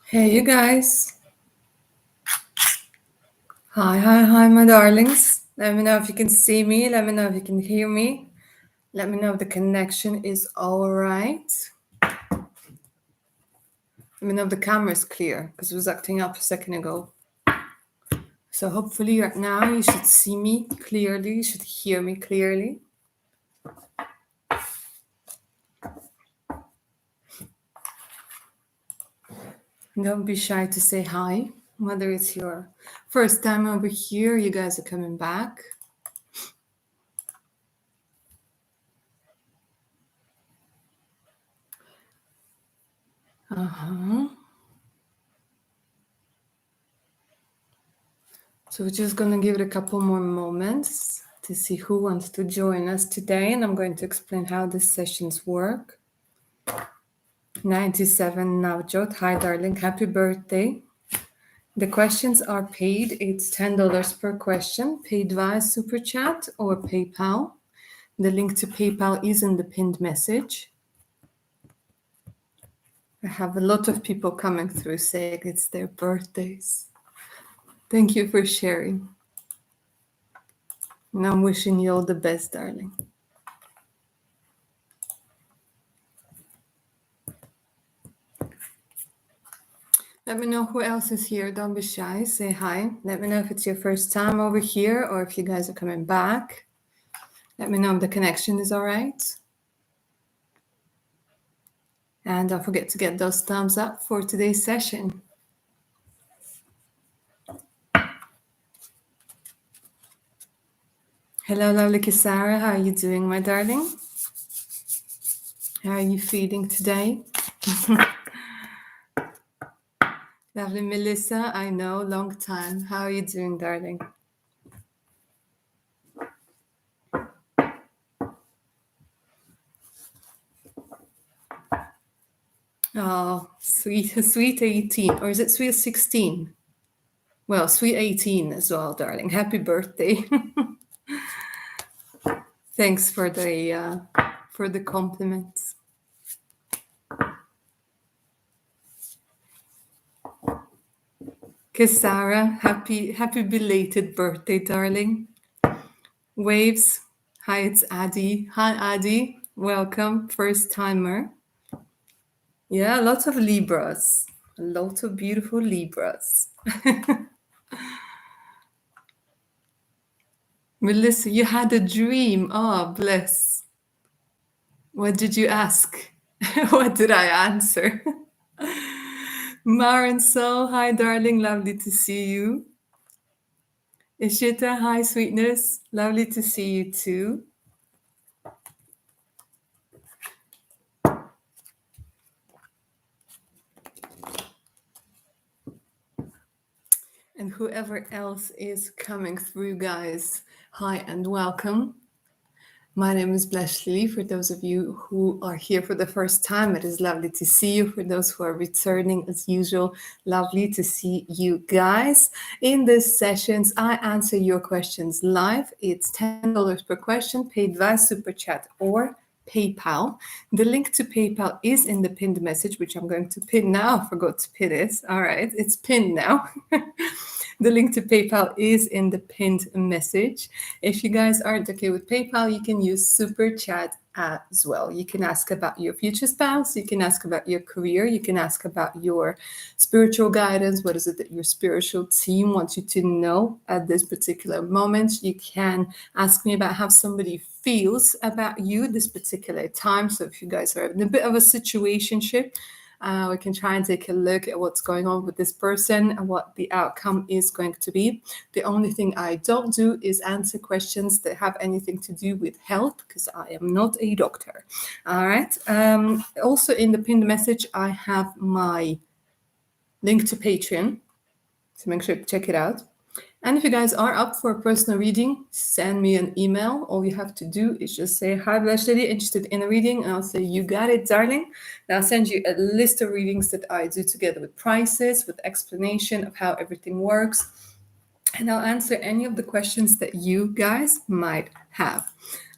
Hey, you guys. Hi, my darlings. Let me know if you can see me. Let me know if you can hear me. Let me know if the connection is all right. Let me know if the camera is clear because it was acting up a second ago. So hopefully right now you should see me clearly. You should hear me clearly. Don't be shy to say hi. Whether it's your first time over here, you guys are coming back. So we're just going to give it a couple more moments to see who wants to join us today. And I'm going to explain how these sessions work. 97 Navjot. Hi, darling. Happy birthday. The questions are paid. It's $10 per question, paid via Super Chat or PayPal. The link to PayPal is in the pinned message. I have a lot of people coming through saying it's their birthdays. Thank you for sharing. And I'm wishing you all the best, darling. Let me know who else is here. Don't be shy. Say hi. Let me know if it's your first time over here or if you guys are coming back. Let me know if the connection is all right. And don't forget to get those thumbs up for today's session. Hello, lovely Kisara. How are you doing, my darling? How are you feeling today? Lovely Melissa. I know, long time. How are you doing, darling? Oh, sweet 18. Or is it sweet 16? Well, sweet 18 as well, darling. Happy birthday. Thanks for the compliments. Kisara, happy belated birthday, darling. Waves. Hi, it's Adi. Hi, Adi. Welcome, first timer. Yeah, lots of Libras. A lot of beautiful Libras. Melissa, you had a dream. Oh, bless. What did you ask? What did I answer? Maren So, hi, darling. Lovely to see you. Ishita, hi, sweetness. Lovely to see you too. And whoever else is coming through, guys, hi and welcome. My name is Blashly. For those of you who are here for the first time, it is lovely to see you. For those who are returning, as usual, lovely to see you guys. In these sessions, I answer your questions live. It's $10 per question, paid via Super Chat or PayPal. The link to PayPal is in the pinned message, which I'm going to pin now. I forgot to pin it. All right, it's pinned now. The link to PayPal is in the pinned message. If you guys aren't okay with PayPal, you can use Super Chat as well. You can ask about your future spouse, you can ask about your career, you can ask about your spiritual guidance. What is it that your spiritual team wants you to know at this particular moment? You can ask me about how somebody feels about you this particular time. So if you guys are in a bit of a situationship, we can try and take a look at what's going on with this person and what the outcome is going to be. The only thing I don't do is answer questions that have anything to do with health, because I am not a doctor. All right. Also in the pinned message, I have my link to Patreon. So make sure to check it out. And if you guys are up for a personal reading, send me an email. All you have to do is just say, hi, Blush Lady, interested in a reading. And I'll say, you got it, darling. And I'll send you a list of readings that I do together with prices, with explanation of how everything works. And I'll answer any of the questions that you guys might have.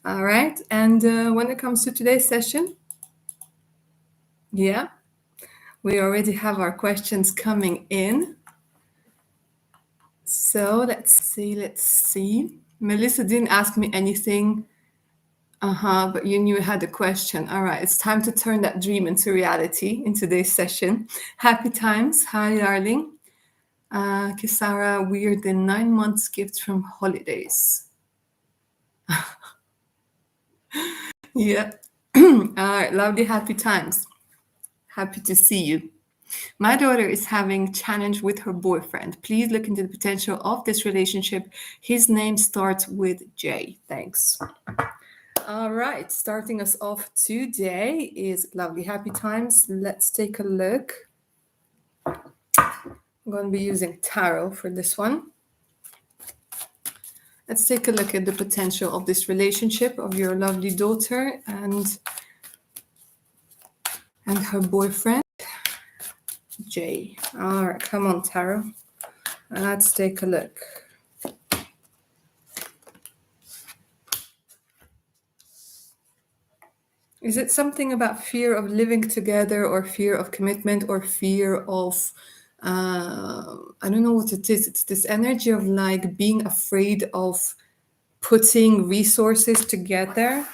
All right. And when it comes to today's session, yeah, We already have our questions coming in. So let's see. Melissa didn't ask me anything. But you knew you had a question. All right, it's time to turn that dream into reality in today's session. Happy times. Hi, darling. Kisara, we are the 9 months gift from holidays. Yeah. All right, lovely, happy times. Happy to see you. My daughter is having challenge with her boyfriend. Please look into the potential of this relationship. His name starts with J. Thanks. All right, starting us off today is lovely happy times. Let's take a look. I'm going to be using tarot for this one. Let's take a look at the potential of this relationship of your lovely daughter and her boyfriend, Jay. All right, come on, tarot. Let's take a look. Is it something about fear of living together or fear of commitment or fear of, I don't know what it is. It's this energy of like being afraid of putting resources together.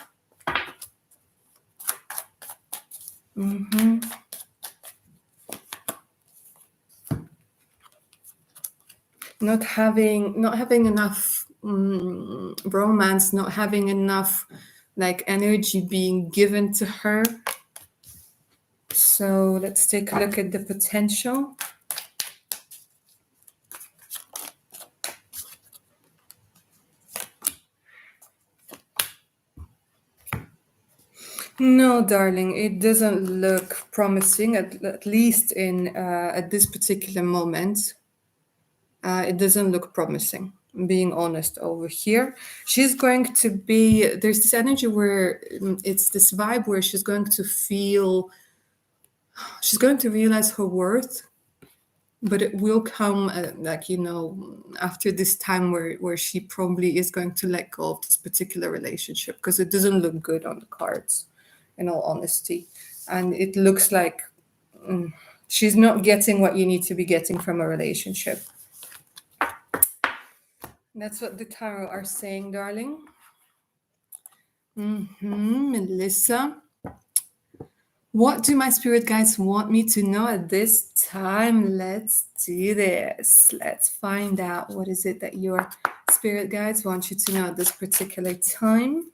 Not having enough romance, not having enough like energy being given to her. So let's take a look at the potential. No, darling, it doesn't look promising, at least in at this particular moment. It doesn't look promising, being honest over here. She's going to be, there's this energy where it's this vibe where she's going to realize her worth, but it will come after this time where she probably is going to let go of this particular relationship, because it doesn't look good on the cards, in all honesty. And it looks like she's not getting what you need to be getting from a relationship. That's what the tarot are saying, darling. Melissa. What do my spirit guides want me to know at this time? Let's do this. Let's find out what is it that your spirit guides want you to know at this particular time.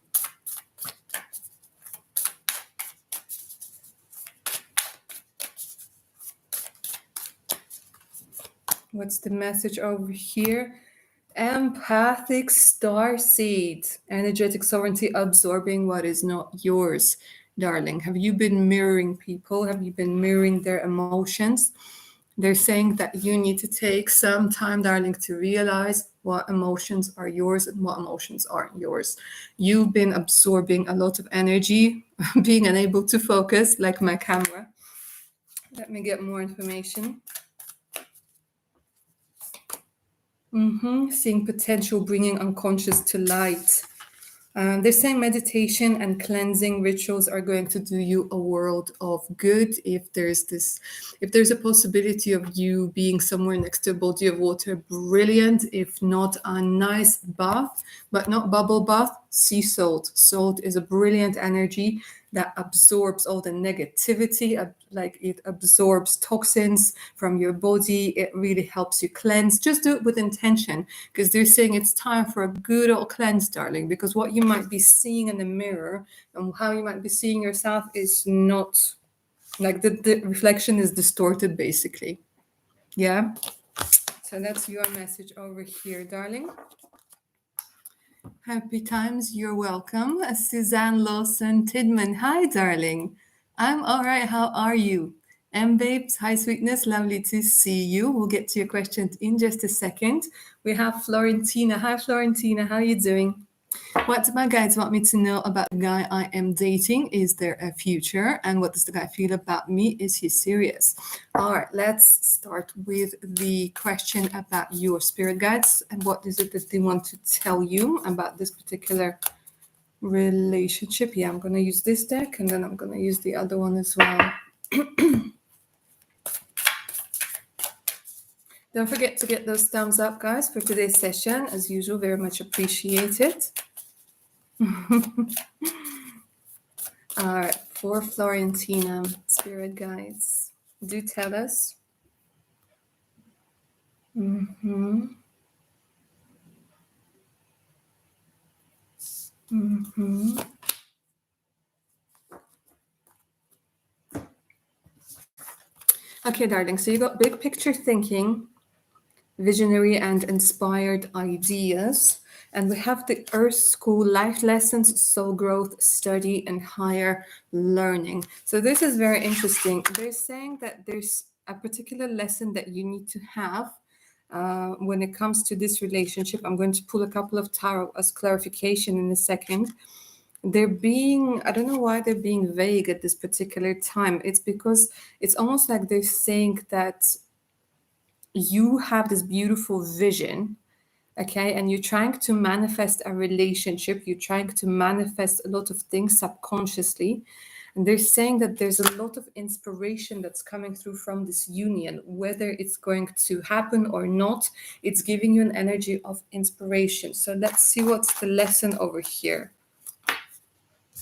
What's the message over here? Empathic starseed, energetic sovereignty, absorbing what is not yours, darling. Have you been mirroring people? Have you been mirroring their emotions? They're saying that you need to take some time, darling, to realize what emotions are yours and what emotions aren't yours. You've been absorbing a lot of energy, being unable to focus, like my camera. Let me get more information. Seeing potential, bringing unconscious to light. They're saying meditation and cleansing rituals are going to do you a world of good. If there's a possibility of you being somewhere next to a body of water, brilliant. If not, a nice bath, but not bubble bath, sea salt. Salt is a brilliant energy that absorbs all the negativity, like it absorbs toxins from your body. It really helps you cleanse. Just do it with intention, because they're saying it's time for a good old cleanse, darling, because what you might be seeing in the mirror and how you might be seeing yourself is not, like the reflection is distorted, basically. Yeah. So that's your message over here, darling. Happy times, you're welcome. Suzanne Lawson Tidman. Hi, darling. I'm all right. How are you? Babes, hi, sweetness. Lovely to see you. We'll get to your questions in just a second. We have Florentina. Hi, Florentina. How are you doing? What do my guides want me to know about the guy I am dating? Is there a future? And what does the guy feel about me? Is he serious? All right, let's start with the question about your spirit guides and what is it that they want to tell you about this particular relationship. Yeah, I'm going to use this deck and then I'm going to use the other one as well. Don't forget to get those thumbs up, guys, for today's session. As usual, very much appreciated. All right, for Florentina, spirit guides, do tell us. Mm-hmm. Mm-hmm. Okay, darling, so you got big picture thinking, visionary and inspired ideas. And we have the Earth School life lessons, soul growth, study, and higher learning. So this is very interesting. They're saying that there's a particular lesson that you need to have when it comes to this relationship. I'm going to pull a couple of tarot as clarification in a second. I don't know why they're being vague at this particular time. It's because it's almost like they're saying that you have this beautiful vision, okay, and you're trying to manifest a relationship, you're trying to manifest a lot of things subconsciously, and they're saying that there's a lot of inspiration that's coming through from this union. Whether it's going to happen or not, it's giving you an energy of inspiration. So let's see what's the lesson over here.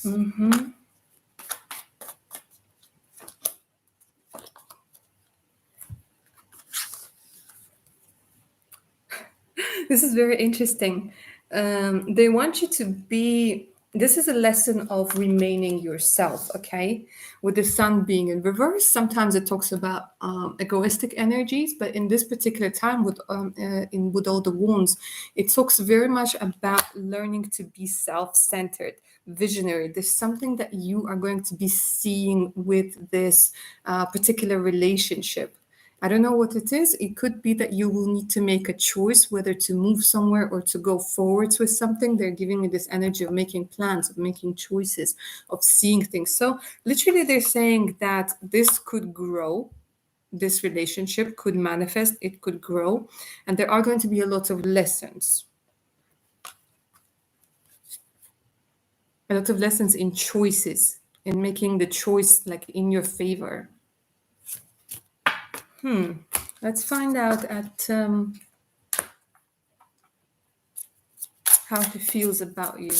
Mm-hmm. This is very interesting. They want you to be. This is a lesson of remaining yourself, okay? With the sun being in reverse, sometimes it talks about egoistic energies, but in this particular time, with all the wounds, it talks very much about learning to be self-centered, visionary. There's something that you are going to be seeing with this particular relationship. I don't know what it is. It could be that you will need to make a choice whether to move somewhere or to go forwards with something. They're giving me this energy of making plans, of making choices, of seeing things. So, literally, they're saying that this could grow. This relationship could manifest, it could grow, and there are going to be a lot of lessons. A lot of lessons in choices, in making the choice like in your favor. Let's find out at how he feels about you.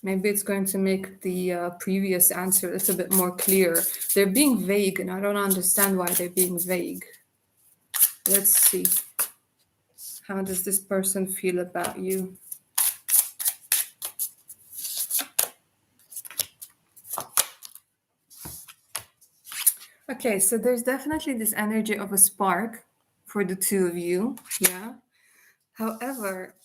Maybe it's going to make the previous answer a little bit more clear. They're being vague, and I don't understand why they're being vague. Let's see. How does this person feel about you? Okay, so there's definitely this energy of a spark for the two of you. Yeah. However,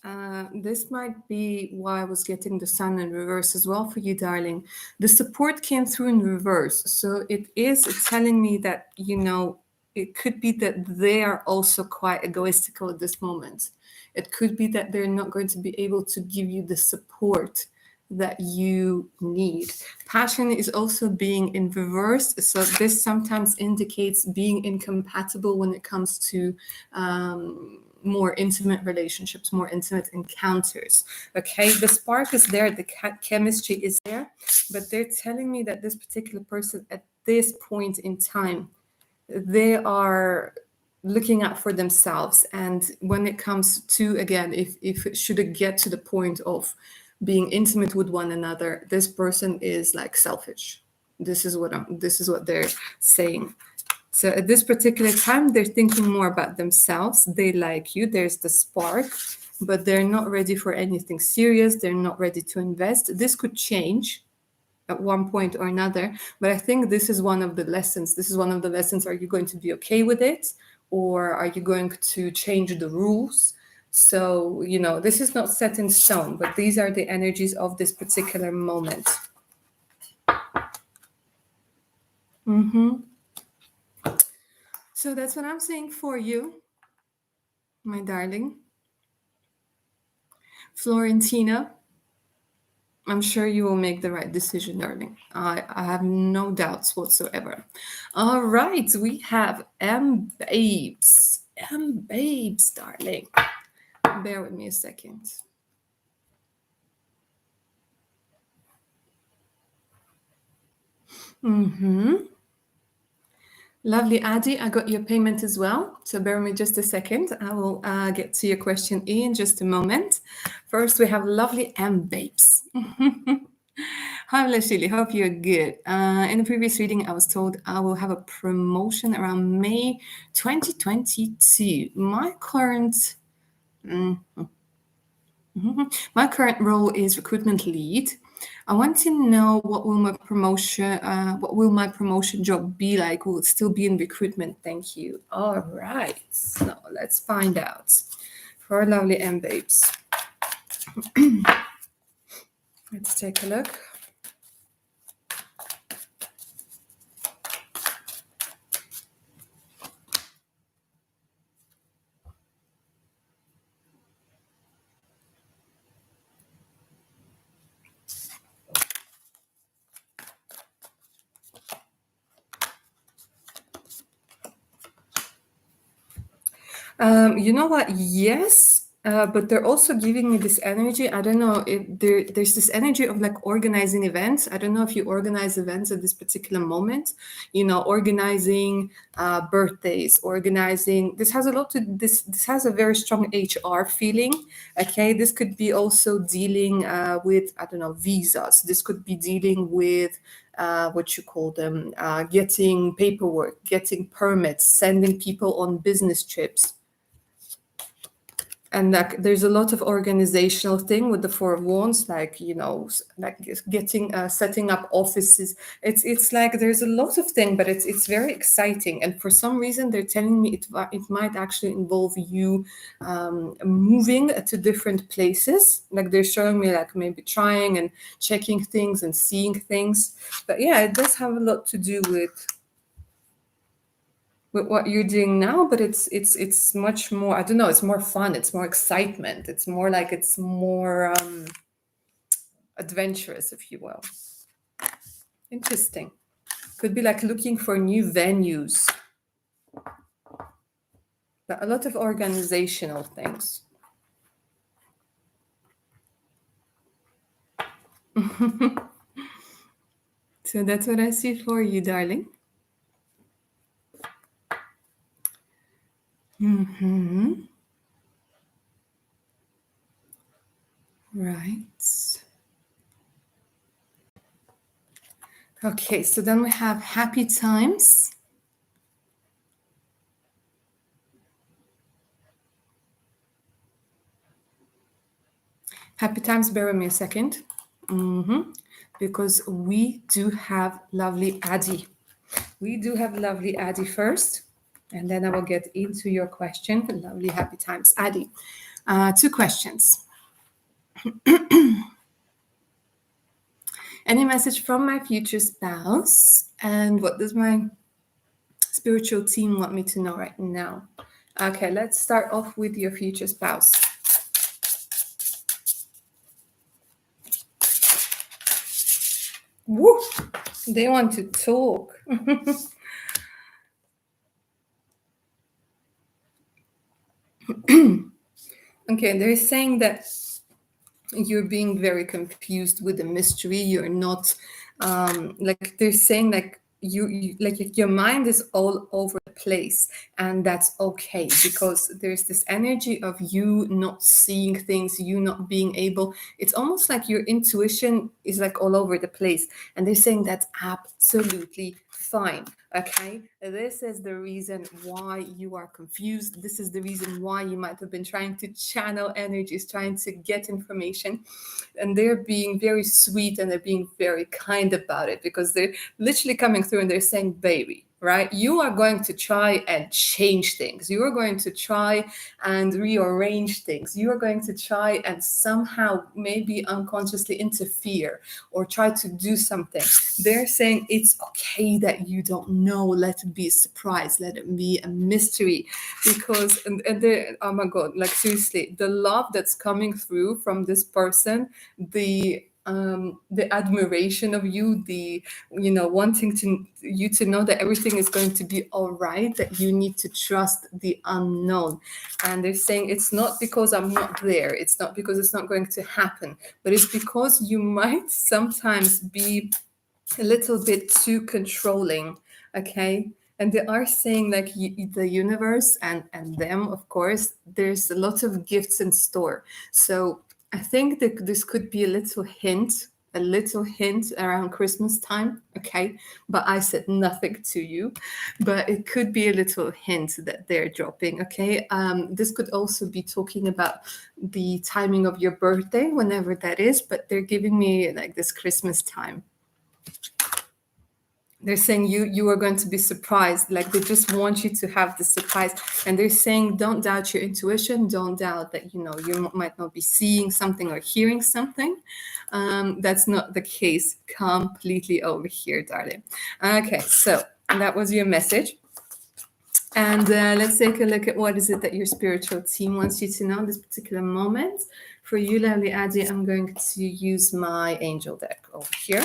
this might be why I was getting the sun in reverse as well for you, darling. The support came through in reverse. So it's telling me that, it could be that they are also quite egoistical at this moment. It could be that they're not going to be able to give you the support that you need. Passion is also being in reverse. So this sometimes indicates being incompatible when it comes to more intimate relationships, more intimate encounters. Okay, the spark is there, the chemistry is there, but they're telling me that this particular person at this point in time, they are looking out for themselves. And when it comes to, again, if it should get to the point of being intimate with one another, this person is like selfish. This is what they're saying. So at this particular time, they're thinking more about themselves. They like you. There's the spark, but they're not ready for anything serious. They're not ready to invest. This could change at one point or another, but I think this is one of the lessons. This is one of the lessons. Are you going to be okay with it, or are you going to change the rules? So, this is not set in stone, but these are the energies of this particular moment. So that's what I'm saying for you, my darling. Florentina, I'm sure you will make the right decision, darling. I have no doubts whatsoever. All right, we have M Babes. M Babes, darling. Bear with me a second. Lovely, Adi. I got your payment as well. So bear with me just a second. I will get to your question in just a moment. First, we have lovely M babes. Hi, Lashili. Hope you're good. In the previous reading, I was told I will have a promotion around May 2022. Mm, my current role is recruitment lead. I want to know what will my promotion job be like? Will it still be in recruitment? Thank you. All right. So let's find out. For our lovely M babes. Let's take a look. You know what? Yes, but they're also giving me this energy. I don't know if there's this energy of like organizing events. I don't know if you organize events at this particular moment. You know, organizing birthdays, organizing. This has a lot to this. This has a very strong HR feeling. Okay, this could be also dealing with, I don't know, visas. This could be dealing with what you call them, getting paperwork, getting permits, sending people on business trips. And like there's a lot of organizational thing with the Four of Wands, like, you know, like getting setting up offices. It's like there's a lot of thing, but it's very exciting. And for some reason they're telling me it might actually involve you moving to different places. Like they're showing me like maybe trying and checking things and seeing things. But yeah, it does have a lot to do with what you're doing now, but it's much more, I don't know, it's more fun, it's more excitement, it's more like it's more adventurous, if you will. Interesting. Could be like looking for new venues, but a lot of organizational things. So that's what I see for you, darling. Right. Okay, so then we have happy times. Happy times, bear with me a second. Because we do have lovely Addie. We do have lovely Addie first, and then I will get into your question. Lovely happy times, Addie. Two questions. Any message from my future spouse? And what does my spiritual team want me to know right now? Okay, let's start off with your future spouse. Woo! They want to talk. Okay, they're saying that you're being very confused with the mystery. You're not like they're saying like you like your mind is all over the place, and that's okay, because there's this energy of you not seeing things, you not being able, it's almost like your intuition is like all over the place, and they're saying that's absolutely fine. Okay, this is the reason why you are confused. This is the reason why you might have been trying to channel energies, trying to get information, and they're being very sweet and they're being very kind about it, because they're literally coming through and they're saying, baby, right? You are going to try and change things. You are going to try and rearrange things. You are going to try and somehow maybe unconsciously interfere or try to do something. They're saying it's okay that you don't know. Let it be a surprise. Let it be a mystery. Because, and oh my God, like seriously, the love that's coming through from this person, the admiration of you, the, you know, wanting to you to know that everything is going to be all right, that you need to trust the unknown. And they're saying it's not because I'm not there, it's not because it's not going to happen, but it's because you might sometimes be a little bit too controlling. Okay, And they are saying like the universe and them, of course, there's a lot of gifts in store. So I think that this could be a little hint around Christmas time. Okay. But I said nothing to you, but it could be a little hint that they're dropping. Okay. This could also be talking about the timing of your birthday, whenever that is, but they're giving me like this Christmas time. They're saying you are going to be surprised, like they just want you to have the surprise. And they're saying don't doubt your intuition, don't doubt that you might not be seeing something or hearing something. That's not the case completely over here, darling. Okay, so that was your message. And let's take a look at what is it that your spiritual team wants you to know in this particular moment. For you, lovely Adi, I'm going to use my angel deck over here.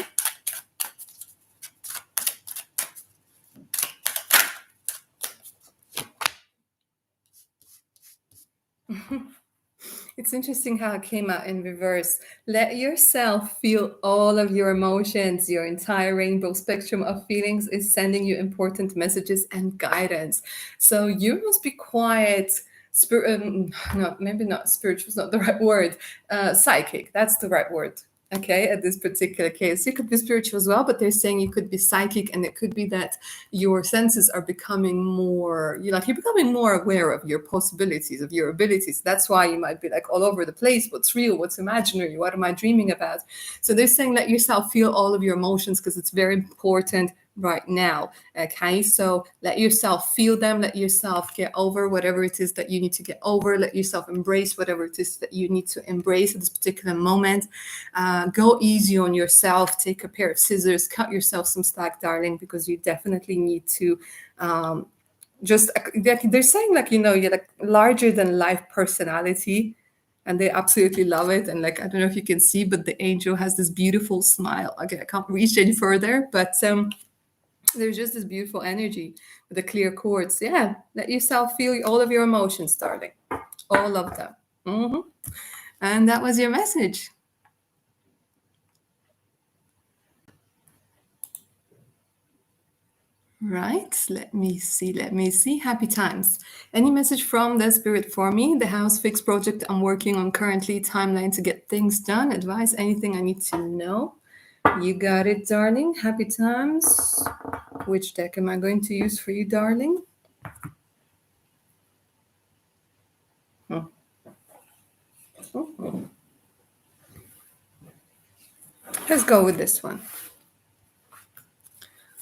It's interesting how it came out in reverse. Let yourself feel all of your emotions. Your entire rainbow spectrum of feelings is sending you important messages and guidance. So you must be quiet. No, maybe not spiritual is not the right word. Psychic, that's the right word. Okay, at this particular case, you could be spiritual as well, but they're saying you could be psychic, and it could be that your senses are becoming more, you're becoming more aware of your possibilities, of your abilities. That's why you might be like all over the place. What's real? What's imaginary? What am I dreaming about? So they're saying let yourself feel all of your emotions, because it's very important right now. Okay, so let yourself feel them, let yourself get over whatever it is that you need to get over, let yourself embrace whatever it is that you need to embrace at this particular moment. Go easy on yourself, take a pair of scissors, cut yourself some slack, darling, because you definitely need to just, they're saying like, you're like larger than life personality, and they absolutely love it. And like, I don't know if you can see, but the angel has this beautiful smile. Okay, I can't reach any further, but there's just this beautiful energy with the clear quartz. Yeah, let yourself feel all of your emotions, darling. All of them. And that was your message. Right, let me see. Happy times. Any message from the spirit for me? The house fix project I'm working on currently, timeline to get things done, advice, anything I need to know. You got it, darling. Happy times. Which deck am I going to use for you, darling? Let's go with this one.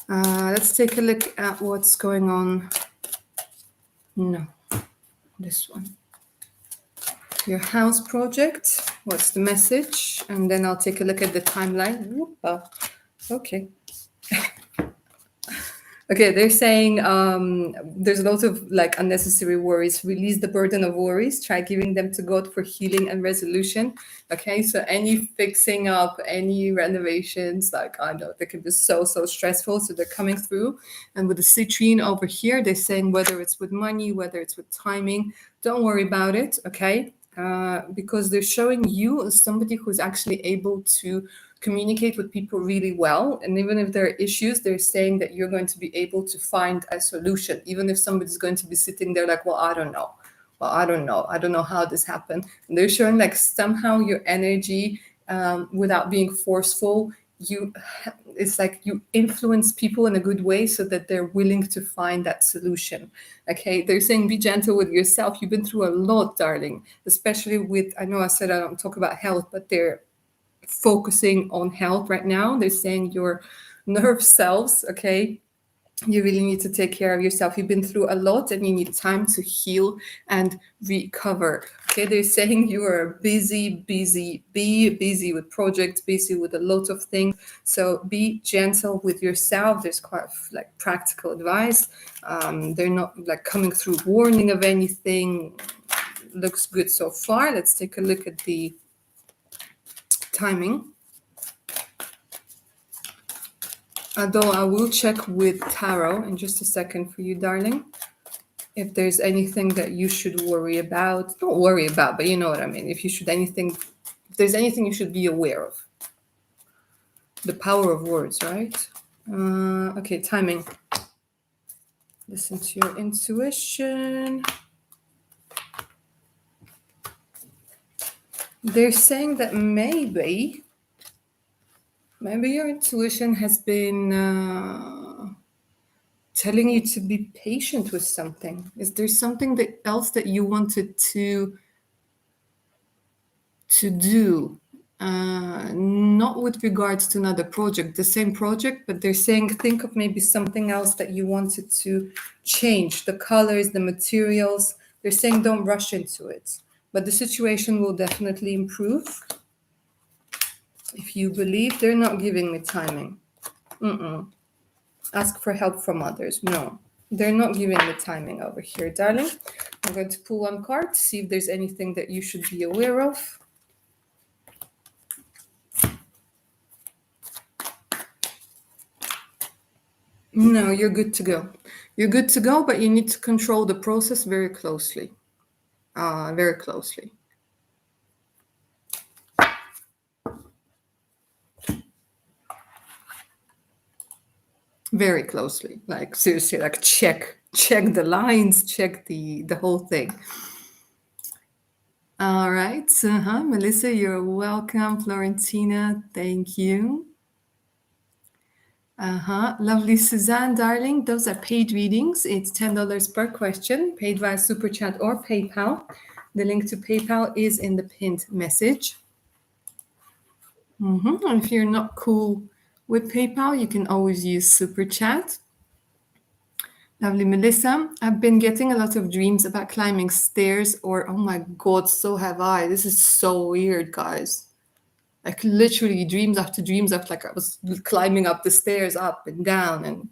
Let's take a look at what's going on. No, this one. Your house project. What's the message? And then I'll take a look at the timeline. Okay. Okay, they're saying there's a lot of like unnecessary worries. Release the burden of worries. Try giving them to God for healing and resolution. Okay, so any fixing up, any renovations, like I know they can be so stressful. So they're coming through. And with the citrine over here, they're saying whether it's with money, whether it's with timing, don't worry about it. Okay, because they're showing you as somebody who's actually able to communicate with people really well. And even if there are issues, they're saying that you're going to be able to find a solution, even if somebody's going to be sitting there like, well, I don't know how this happened. And they're showing like somehow your energy, without being forceful, it's like you influence people in a good way so that they're willing to find that solution. Okay, they're saying be gentle with yourself. You've been through a lot, darling, especially with, I know I said I don't talk about health, but they're focusing on health right now. They're saying your nerve cells, okay, you really need to take care of yourself. You've been through a lot and you need time to heal and recover. Okay, they're saying you are busy with projects, busy with a lot of things. So be gentle with yourself. There's quite like practical advice. They're not like coming through warning of anything. Looks good so far. Let's take a look at the timing. Although I will check with tarot in just a second for you, darling, if there's anything that you should worry about. Not worry about, but you know what I mean. If there's anything you should be aware of. The power of words, right? Okay, timing. Listen to your intuition. They're saying that maybe your intuition has been telling you to be patient with something. Is there something else that you wanted to do? Not with regards to another project, the same project, but they're saying think of maybe something else that you wanted to change, the colors, the materials. They're saying don't rush into it, but the situation will definitely improve if you believe. They're not giving me timing. Ask for help from others. No, they're not giving me timing over here, darling. I'm going to pull one card to see if there's anything that you should be aware of. No, you're good to go. You're good to go, but you need to control the process very closely. Very closely. Very closely. Like seriously, like check the lines, check the whole thing. All right. Melissa, you're welcome. Florentina, thank you. Lovely Suzanne, darling. Those are paid readings. It's $10 per question, paid via Super Chat or PayPal. The link to PayPal is in the pinned message. And if you're not cool with PayPal, you can always use Super Chat. Lovely Melissa, I've been getting a lot of dreams about climbing stairs, or oh my God, so have I. This is so weird, guys. Like literally dreams after dreams after, like I was climbing up the stairs, up and down, and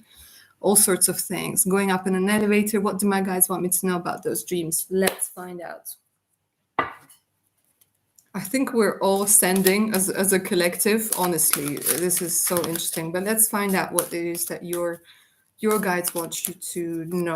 all sorts of things. Going up in an elevator. What do my guys want me to know about those dreams? Let's find out. I think we're all sending as a collective. Honestly, this is so interesting. But let's find out what it is that your guides want you to know.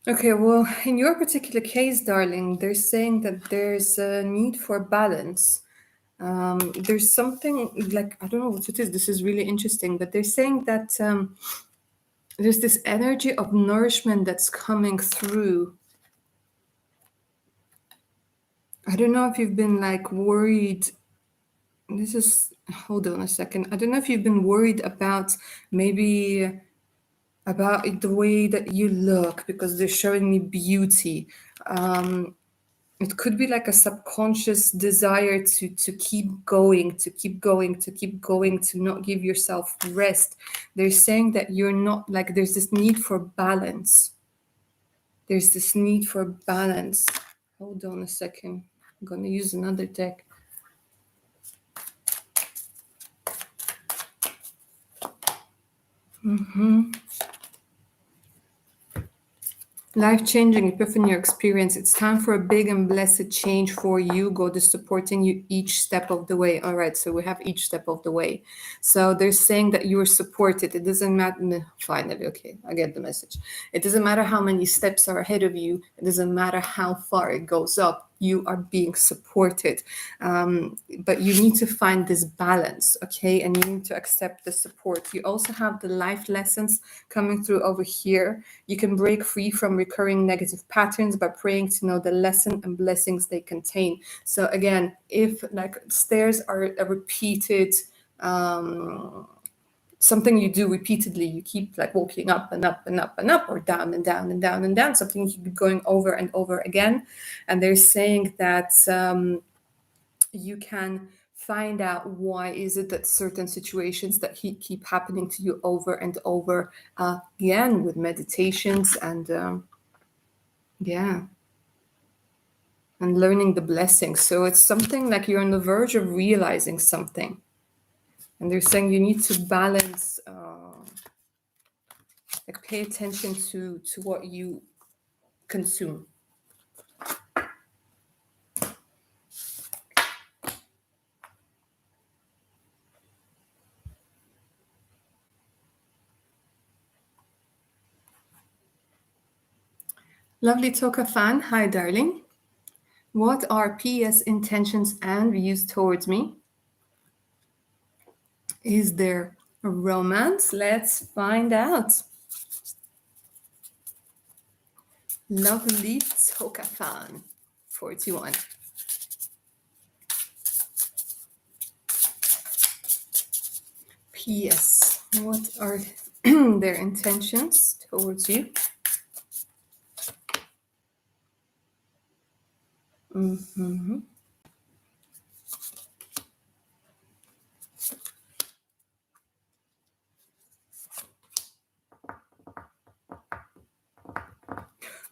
Okay, well, in your particular case, darling, they're saying that there's a need for balance. There's something like, I don't know what it is. This is really interesting, but they're saying that there's this energy of nourishment that's coming through. I don't know if you've been like worried. Hold on a second. I don't know if you've been worried about maybe about the way that you look, because they're showing me beauty. It could be like a subconscious desire to keep going, to not give yourself rest. They're saying that you're not, like, there's this need for balance. Hold on a second. I'm going to use another deck. Life-changing epiphany experience. It's time for a big and blessed change for you. God is supporting you each step of the way. All right, so we have each step of the way. So they're saying that you are supported. It doesn't matter. Finally, okay, I get the message. It doesn't matter how many steps are ahead of you. It doesn't matter how far it goes up. You are being supported. But you need to find this balance, okay? And you need to accept the support. You also have the life lessons coming through over here. You can break free from recurring negative patterns by praying to know the lesson and blessings they contain. So again, if like stairs are a repeated something you do repeatedly, you keep like walking up and up and up and up, or down and down and down and down, something you keep going over and over again. And they're saying that you can find out why is it that certain situations that keep happening to you over and over again, with meditations and and learning the blessings. So it's something like you're on the verge of realizing something, and they're saying you need to balance, like pay attention to what you consume. Lovely Toka fan. Hi, darling. What are PS intentions and views towards me? Is there a romance? Let's find out. Lovely Toka fan. 41. PS. What are their intentions towards you? Mm-hmm.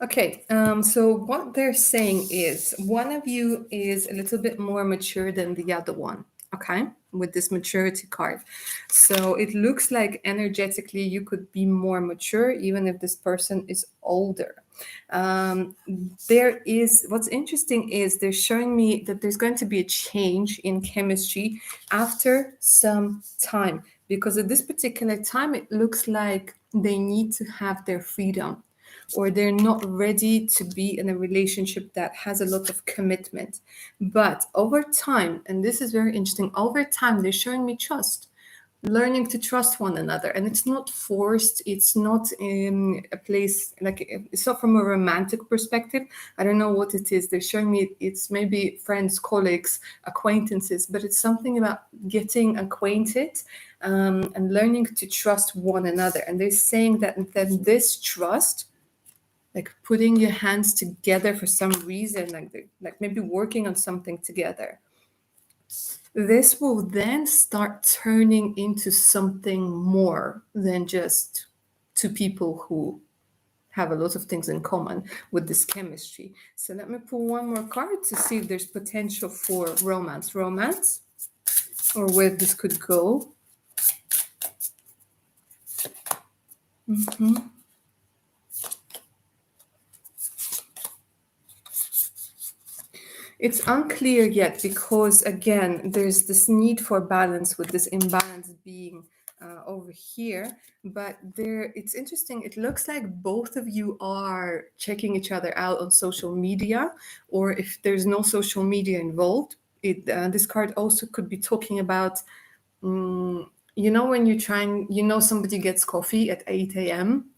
Okay, so what they're saying is one of you is a little bit more mature than the other one, okay, with this maturity card. So it looks like energetically you could be more mature, even if this person is older. There is what's interesting is they're showing me that there's going to be a change in chemistry after some time, because at this particular time it looks like they need to have their freedom, or they're not ready to be in a relationship that has a lot of commitment. But over time, and this is very interesting, over time they're showing me trust, learning to trust one another, and it's not forced, it's not in a place like, it's not from a romantic perspective. I don't know what it is they're showing me. It's maybe friends, colleagues, acquaintances, but it's something about getting acquainted, and learning to trust one another. And they're saying that then this trust, like putting your hands together for some reason, like maybe working on something together, this will then start turning into something more than just two people who have a lot of things in common with this chemistry. So let me pull one more card to see if there's potential for romance, or where this could go. Mhm. It's unclear yet because, again, there's this need for balance with this imbalance being over here. But there, it's interesting. It looks like both of you are checking each other out on social media, or if there's no social media involved, this card also could be talking about, when you're trying, somebody gets coffee at 8 a.m.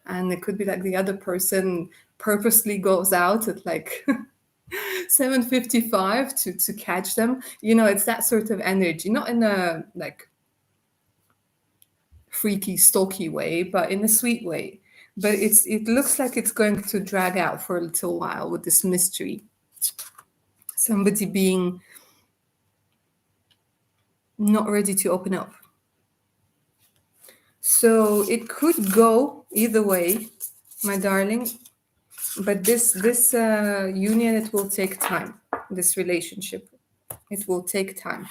and it could be like the other person purposely goes out at like 7:55 to catch them. It's that sort of energy, not in a like freaky stalky way, but in a sweet way. But it looks like it's going to drag out for a little while with this mystery, somebody being not ready to open up. So it could go either way, my darling, but this union, it will take time. This relationship, it will take time,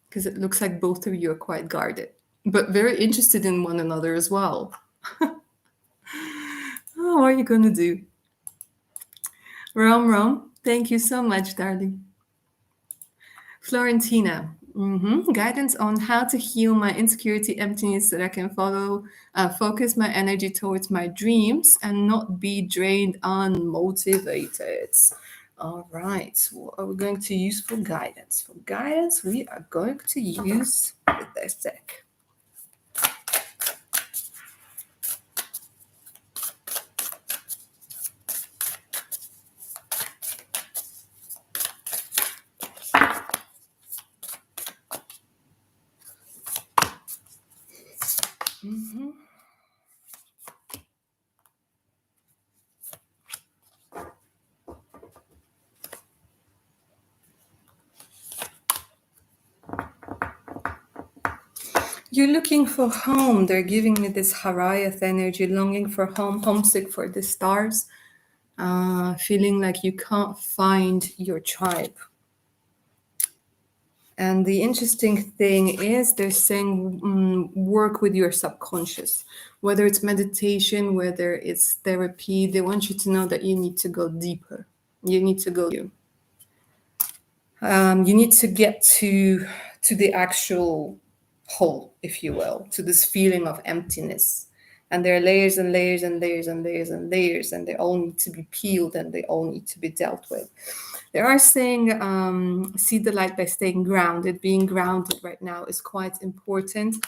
because it looks like both of you are quite guarded, but very interested in one another as well. Oh, what are you gonna do? Rom, thank you so much, darling. Florentina, guidance on how to heal my insecurity, emptiness, so that I can focus my energy towards my dreams and not be drained, unmotivated. All right, what are we going to use for guidance? For guidance, we are going to use this deck. Mm-hmm. You're looking for home. They're giving me this Harayat energy, longing for home, homesick for the stars, feeling like you can't find your tribe. And the interesting thing is they're saying work with your subconscious, whether it's meditation, whether it's therapy. They want you to know that you need to go deeper. You need to go. You need to get to the actual whole, if you will, to this feeling of emptiness. And there are layers and layers and layers and layers and layers, and they all need to be peeled and they all need to be dealt with. They are saying, see the light by staying grounded. Being grounded right now is quite important.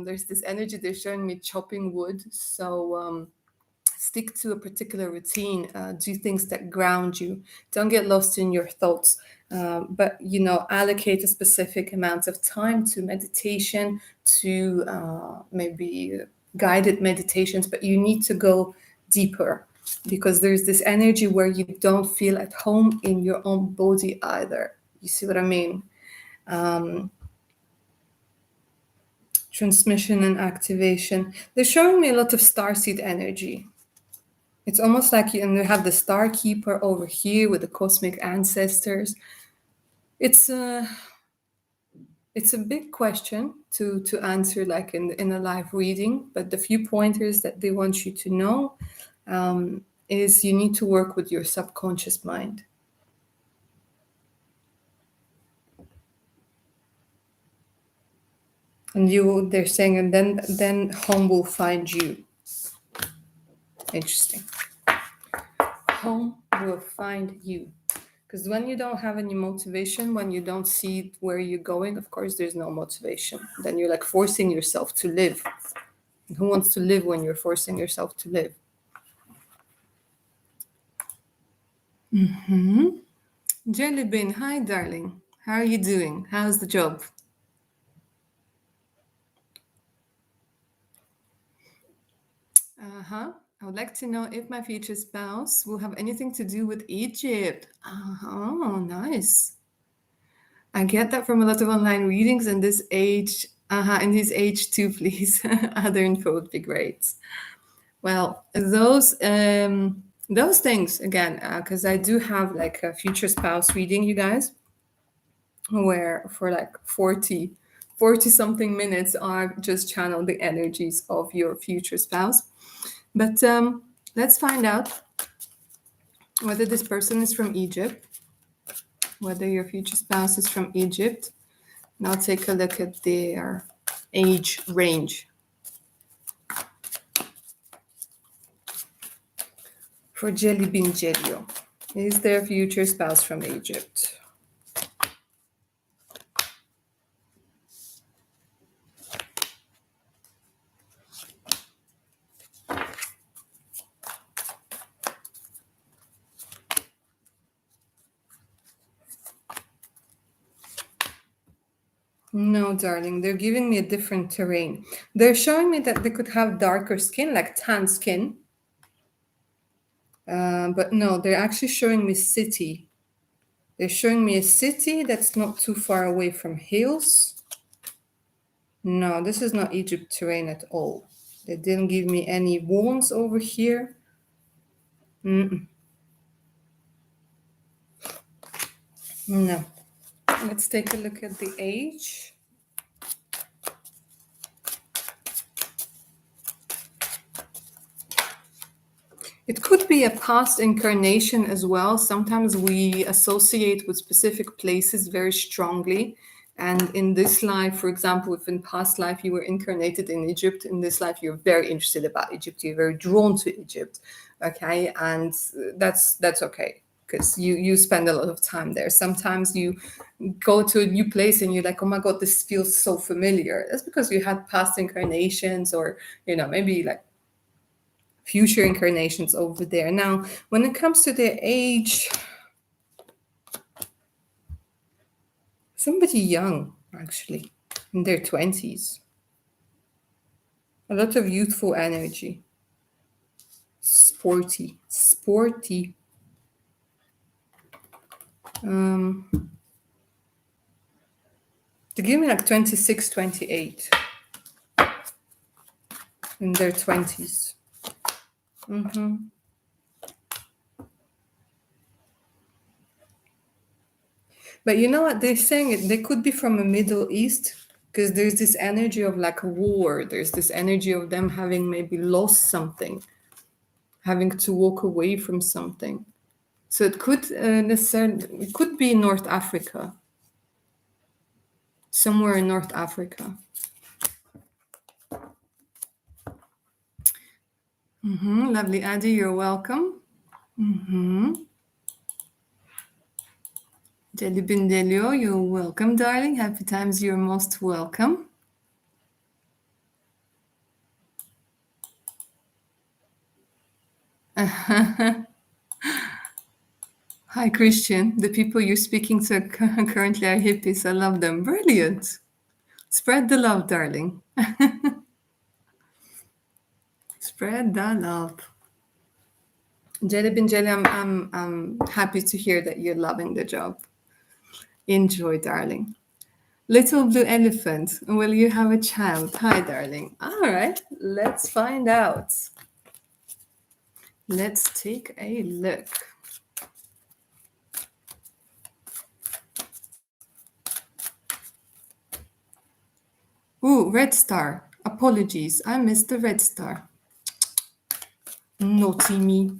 There's this energy, they're showing me chopping wood. So stick to a particular routine, do things that ground you, don't get lost in your thoughts. But allocate a specific amount of time to meditation, to maybe guided meditations, but you need to go deeper, because there's this energy where you don't feel at home in your own body either. You see what I mean? Transmission and activation. They're showing me a lot of starseed energy. It's almost like you, and we have the Star Keeper over here with the cosmic ancestors. It's a big question to answer, like in a live reading. But the few pointers that they want you to know is you need to work with your subconscious mind. And they're saying, and then home will find you. Interesting. Home will find you. Because when you don't have any motivation, when you don't see where you're going, of course, there's no motivation. Then you're like forcing yourself to live. And who wants to live when you're forcing yourself to live? Jaylene, hi, darling. How are you doing? How's the job? I would like to know if my future spouse will have anything to do with Egypt. Nice. I get that from a lot of online readings in this age. In this age too, please. Other info would be great. Well, those things again, because I do have like a future spouse reading, you guys, where for like 40 something minutes I've just channeled the energies of your future spouse. But let's find out whether this person is from Egypt, whether your future spouse is from Egypt. And I'll take a look at their age range. For Jelly Bean Jelio, is their future spouse from Egypt? No, darling, they're giving me a different terrain. They're showing me that they could have darker skin, like tan skin. But no, they're actually showing me city. They're showing me a city that's not too far away from hills. No, this is not Egypt terrain at all. They didn't give me any wounds over here. No. Let's take a look at the age. It could be a past incarnation as well. Sometimes we associate with specific places very strongly. And in this life, for example, if in past life you were incarnated in Egypt, in this life you're very interested about Egypt, you're very drawn to Egypt, okay? And that's okay, because you spend a lot of time there. Sometimes you go to a new place and you're like, oh my God, this feels so familiar. That's because you had past incarnations, or, maybe like future incarnations over there. Now, when it comes to their age, somebody young, actually, in their 20s. A lot of youthful energy. Sporty. They give me like 26, 28 in their 20s. But you know what they're saying? They could be from the Middle East, because there's this energy of like a war. There's this energy of them having maybe lost something, having to walk away from something. So it could it could be North Africa, somewhere in North Africa. Lovely, Adi, you're welcome. Jelly Bindelio, you're welcome, darling. Happy times, you're most welcome. Hi, Christian. The people you're speaking to currently are hippies. I love them. Brilliant. Spread the love, darling. Spread the love. Jelly Bindelio, I'm happy to hear that you're loving the job. Enjoy, darling. Little blue elephant, will you have a child? Hi, darling. All right, let's find out. Let's take a look. Ooh, red star. Apologies, I missed the red star. Naughty me.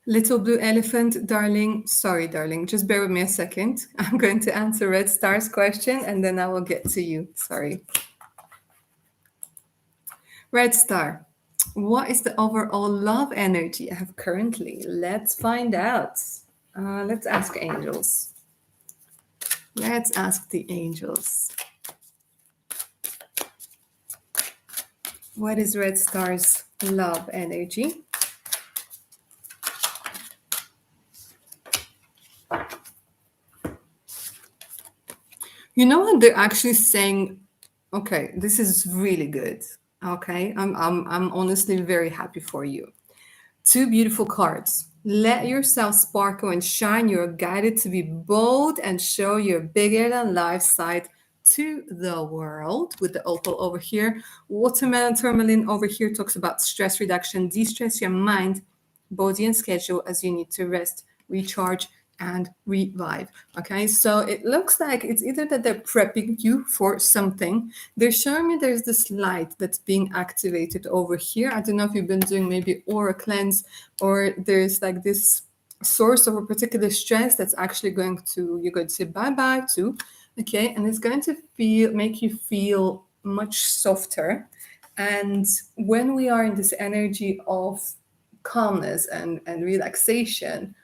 Little blue elephant, darling. Sorry, darling. Just bear with me a second. I'm going to answer Red Star's question and then I will get to you. Sorry. Red Star, what is the overall love energy I have currently? Let's find out. Let's ask angels. Let's ask the angels. What is Red Star's love energy? You know what they're actually saying? Okay, this is really good. Okay, I'm honestly very happy for you. Two beautiful cards. Let yourself sparkle and shine. You're guided to be bold and show your bigger than life side to the world. With the opal over here, watermelon tourmaline over here talks about stress reduction. De-stress your mind, body, and schedule as you need to rest, recharge, and revive. Okay, so it looks like it's either that they're prepping you for something. They're showing me there's this light that's being activated over here. I don't know if you've been doing maybe aura cleanse, or there's like this source of a particular stress that's actually you're going to say bye-bye to. Okay, and it's going to make you feel much softer. And when we are in this energy of calmness and relaxation,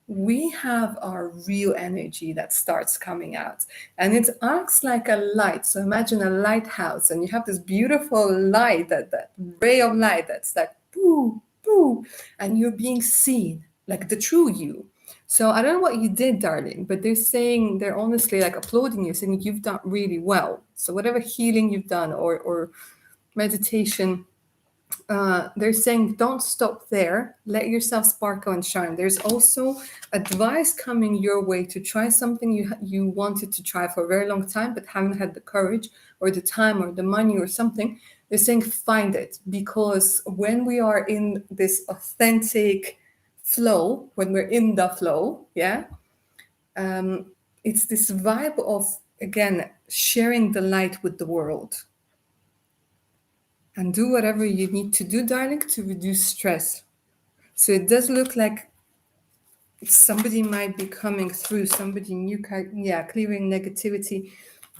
we have our real energy that starts coming out, and it acts like a light. So imagine a lighthouse and you have this beautiful light, that ray of light that's like boo boo, and you're being seen like the true you. So I don't know what you did, darling, but they're honestly like applauding you, saying you've done really well. So whatever healing you've done or meditation, they're saying don't stop there. Let yourself sparkle and shine. There's also advice coming your way to try something you wanted to try for a very long time but haven't had the courage or the time or the money or something. They're saying find it, because when we are in this authentic flow, when we're in the flow, yeah, it's this vibe of, again, sharing the light with the world. And do whatever you need to do, darling, to reduce stress. So it does look like somebody might be coming through, somebody new, clearing negativity.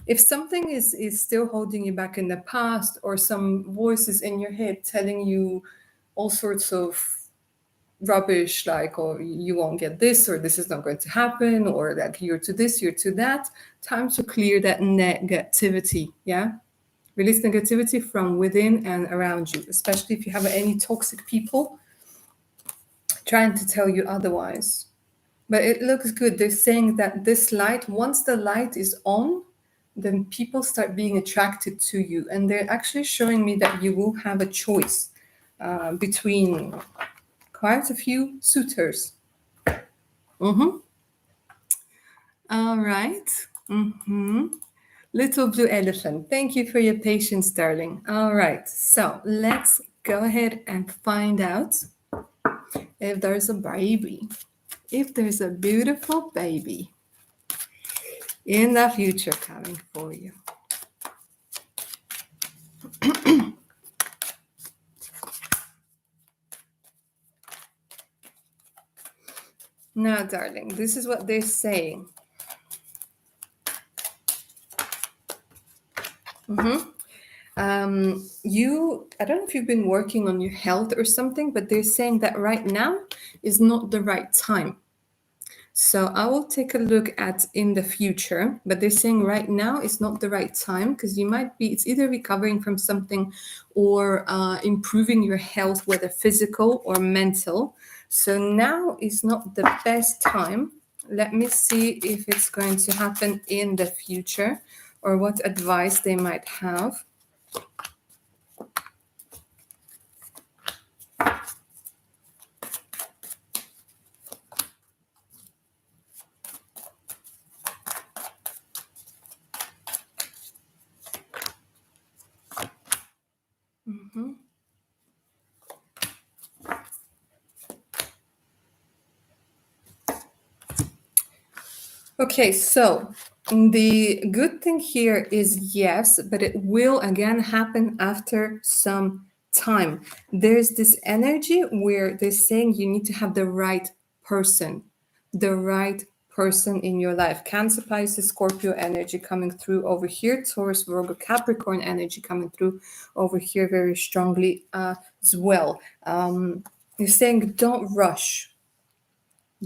If something is still holding you back in the past, or some voices in your head telling you all sorts of rubbish, like, or you won't get this, or this is not going to happen, or like you're to this, you're to that, time to clear that negativity, yeah? Release negativity from within and around you, especially if you have any toxic people trying to tell you otherwise. But it looks good. They're saying that this light, once the light is on, then people start being attracted to you. And they're actually showing me that you will have a choice between quite a few suitors. Mm-hmm. All right. Mm-hmm. Little blue elephant, thank you for your patience, darling. All right, so let's go ahead and find out if there's a baby, if there's a beautiful baby in the future coming for you. Now, darling, this is what they're saying. I don't know if you've been working on your health or something, but they're saying that right now is not the right time. So I will take a look at in the future, but they're saying right now is not the right time because you might be, it's either recovering from something or improving your health, whether physical or mental. So now is not the best time. Let me see if it's going to happen in the future or what advice they might have. Okay, so the good thing here is yes, but it will again happen after some time. There's this energy where they're saying you need to have the right person in your life. Cancer, Pisces, Scorpio energy coming through over here. Taurus, Virgo, Capricorn energy coming through over here very strongly as well. You're saying don't rush.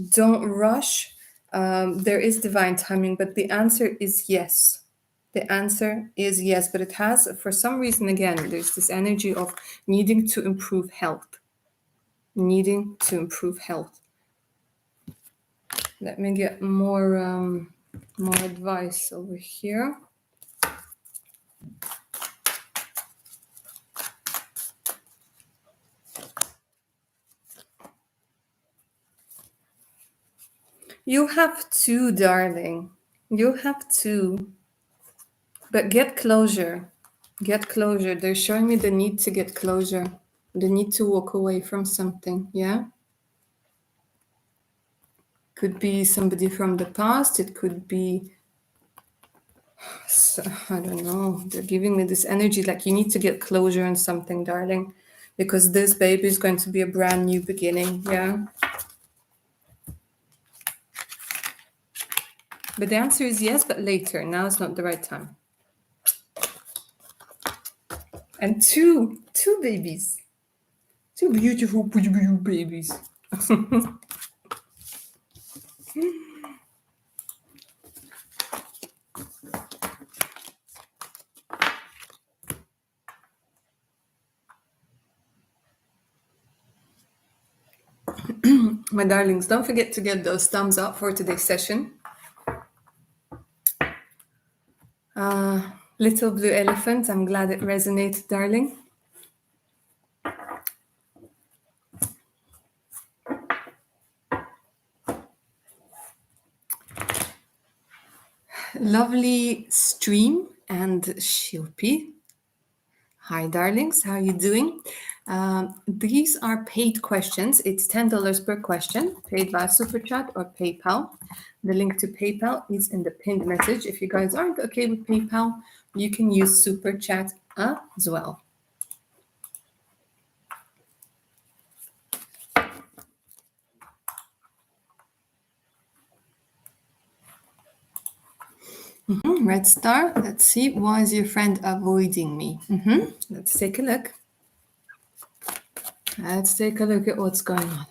Don't rush. There is divine timing, but the answer is yes. The answer is yes, but it has, for some reason, again, there's this energy of needing to improve health. Needing to improve health. Let me get more advice over here. You have to, darling. You have to. But get closure. Get closure. They're showing me the need to get closure. The need to walk away from something. Yeah? Could be somebody from the past. It could be, I don't know. They're giving me this energy like you need to get closure on something, darling. Because this baby is going to be a brand new beginning. Yeah? But the answer is yes, but later. Now is not the right time. And two babies. Two beautiful babies. My darlings, don't forget to get those thumbs up for today's session. Little blue elephant, I'm glad it resonated, darling. Lovely Stream and Shilpi. Hi, darlings. How are you doing? These are paid questions. It's $10 per question, paid by Super Chat or PayPal. The link to PayPal is in the pinned message. If you guys aren't okay with PayPal, you can use Super Chat as well. Red star. Let's see. Why is your friend avoiding me? Let's take a look. Let's take a look at what's going on.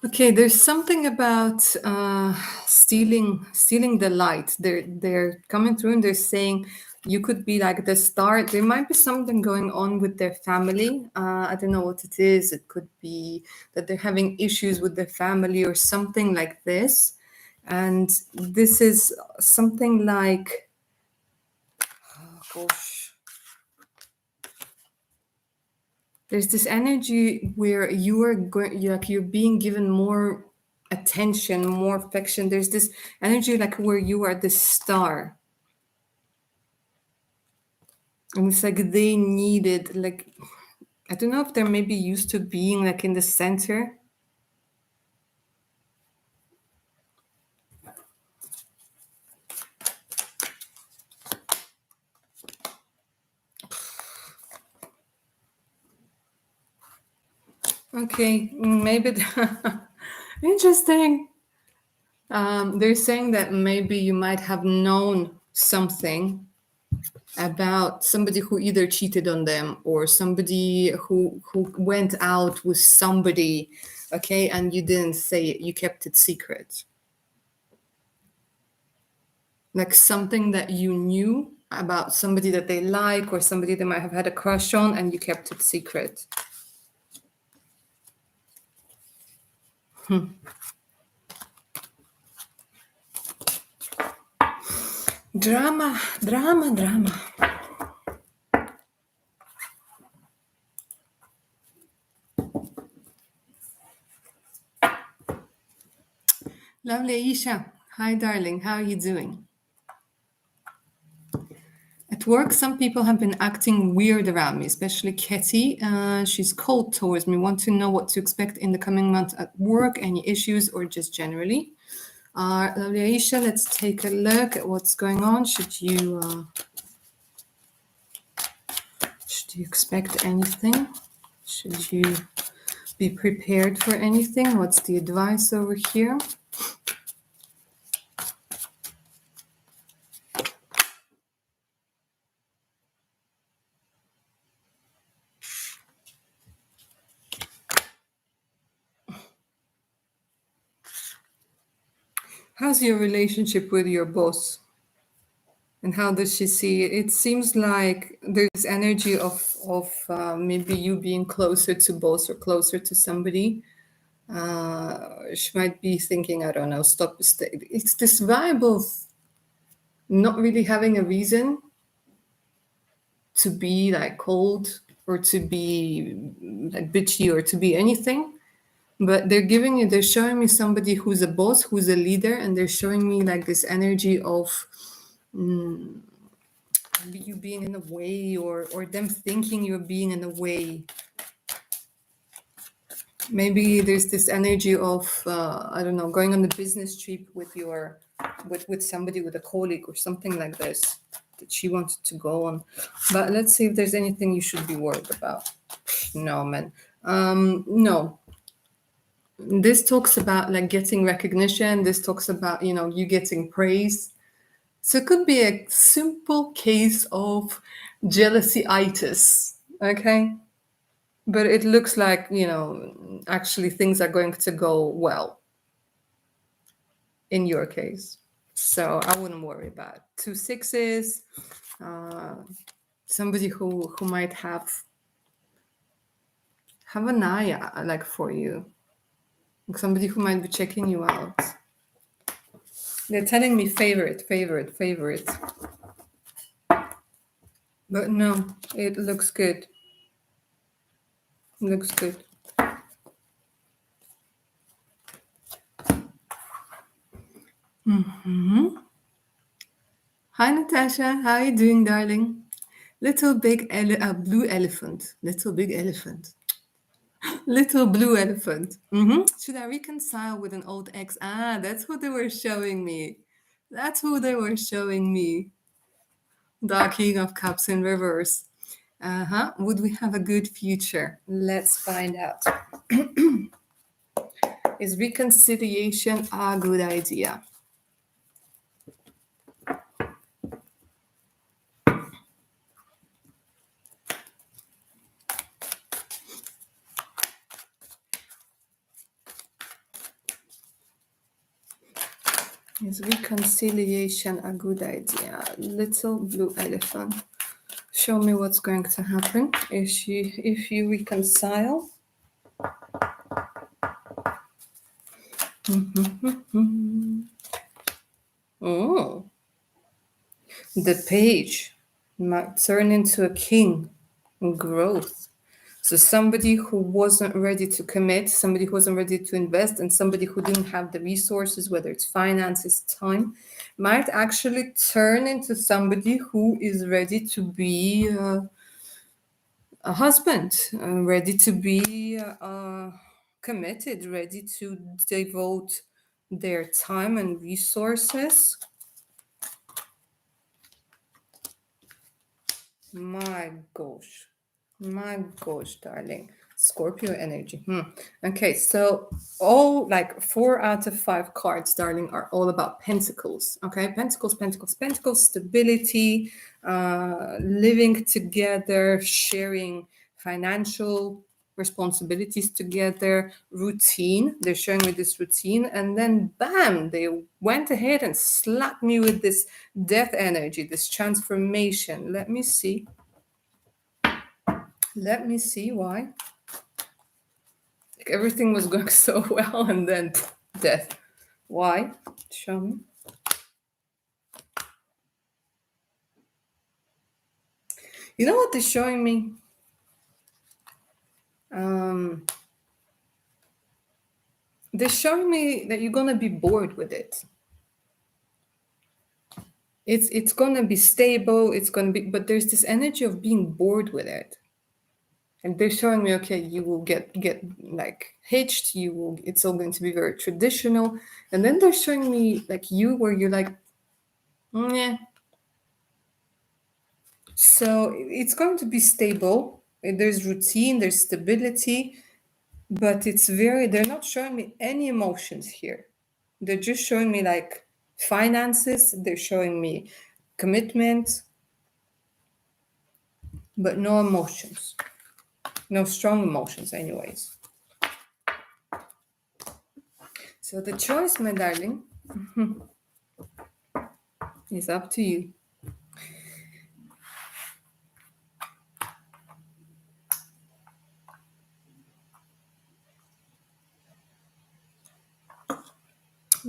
Okay, there's something about stealing the light. They're coming through and they're saying you could be like the star. There might be something going on with their family. I don't know what it is. It could be that they're having issues with their family or something like this. And this is something like, oh gosh. There's this energy where you are going, like you're being given more attention, more affection. There's this energy like where you are the star. And it's like they needed, like, I don't know if they're maybe used to being like in the center. Okay, maybe interesting. They're saying that maybe you might have known something about somebody who either cheated on them or somebody who went out with somebody, okay, and you didn't say it, you kept it secret. Like something that you knew about somebody that they like or somebody they might have had a crush on and you kept it secret. Drama, drama, drama. Lovely Aisha. Hi, darling. How are you doing? At work, some people have been acting weird around me, especially Ketty. She's cold towards me. Want to know what to expect in the coming months at work, any issues, or just generally? Lovely Aisha, let's take a look at what's going on. Should you expect anything? Should you be prepared for anything? What's the advice over here? How's your relationship with your boss? And how does she see it? It seems like there's energy of maybe you being closer to boss or closer to somebody. She might be thinking, I don't know, stop. It's this vibe of not really having a reason to be like cold or to be like bitchy or to be anything. But they're showing me somebody who's a boss, who's a leader, and they're showing me like this energy of you being in a way or them thinking you're being in a way. Maybe there's this energy of I don't know, going on a business trip with somebody, with a colleague or something like this that she wanted to go on. But let's see if there's anything you should be worried about. No, man. No. This talks about like getting recognition. This talks about, you getting praise. So it could be a simple case of jealousy-itis, okay? But it looks like, actually things are going to go well in your case. So I wouldn't worry about it. 2 6s, somebody who might have an eye like for you. Somebody who might be checking you out. They're telling me favorite. But no, it looks good. Looks good. Hi, Natasha. How are you doing, darling? Little big blue elephant. Little big elephant. Little blue elephant. Should I reconcile with an old ex? Ah, that's who they were showing me. That's who they were showing me. Dark King of Cups in reverse. Would we have a good future? Let's find out. Is reconciliation a good idea? Is reconciliation a good idea? Little blue elephant. Show me what's going to happen if you reconcile. Oh, the page might turn into a king. Growth. So somebody who wasn't ready to commit, somebody who wasn't ready to invest, and somebody who didn't have the resources, whether it's finances, time, might actually turn into somebody who is ready to be a husband, ready to be committed, ready to devote their time and resources. My gosh. My gosh, darling. Scorpio energy. Okay, so all like 4 out of 5 cards, darling, are all about pentacles. Okay, pentacles, pentacles, pentacles, stability, living together, sharing financial responsibilities together, routine. They're showing me this routine, and then bam, they went ahead and slapped me with this death energy, this transformation. Let me see. Let me see why. Like everything was going so well and then death. Why? Show me. You know what they're showing me? They're showing me that you're gonna be bored with it. It's gonna be stable, it's gonna be, but there's this energy of being bored with it. And they're showing me, okay, you will get like hitched, you will, it's all going to be very traditional. And then they're showing me like you where you're like, yeah. So it's going to be stable. There's routine, there's stability, but it's very, they're not showing me any emotions here. They're just showing me like finances, they're showing me commitment, but no emotions, no strong emotions, anyways. So the choice, my darling, is up to you.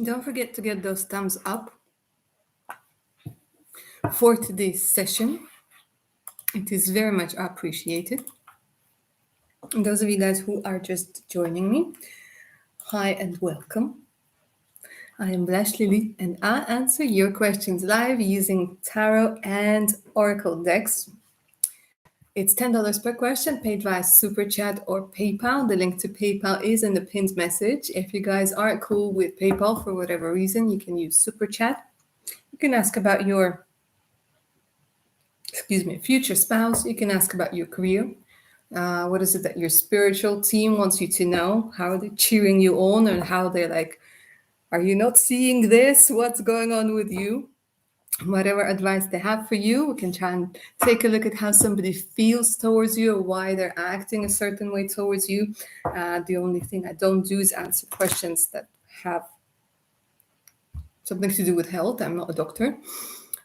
Don't forget to get those thumbs up for today's session. It is very much appreciated. And those of you guys who are just joining me, hi and welcome. I am Blash Lily and I answer your questions live using tarot and oracle decks. It's $10 per question, paid via Super Chat or PayPal. The link to PayPal is in the pinned message. If you guys aren't cool with PayPal for whatever reason, you can use Super Chat. You can ask about your, future spouse. You can ask about your career. What is it that your spiritual team wants you to know? How are they cheering you on, and how they're like, are you not seeing this? What's going on with you? Whatever advice they have for you, we can try and take a look at how somebody feels towards you or why they're acting a certain way towards you. The only thing I don't do is answer questions that have something to do with health. I'm not a doctor.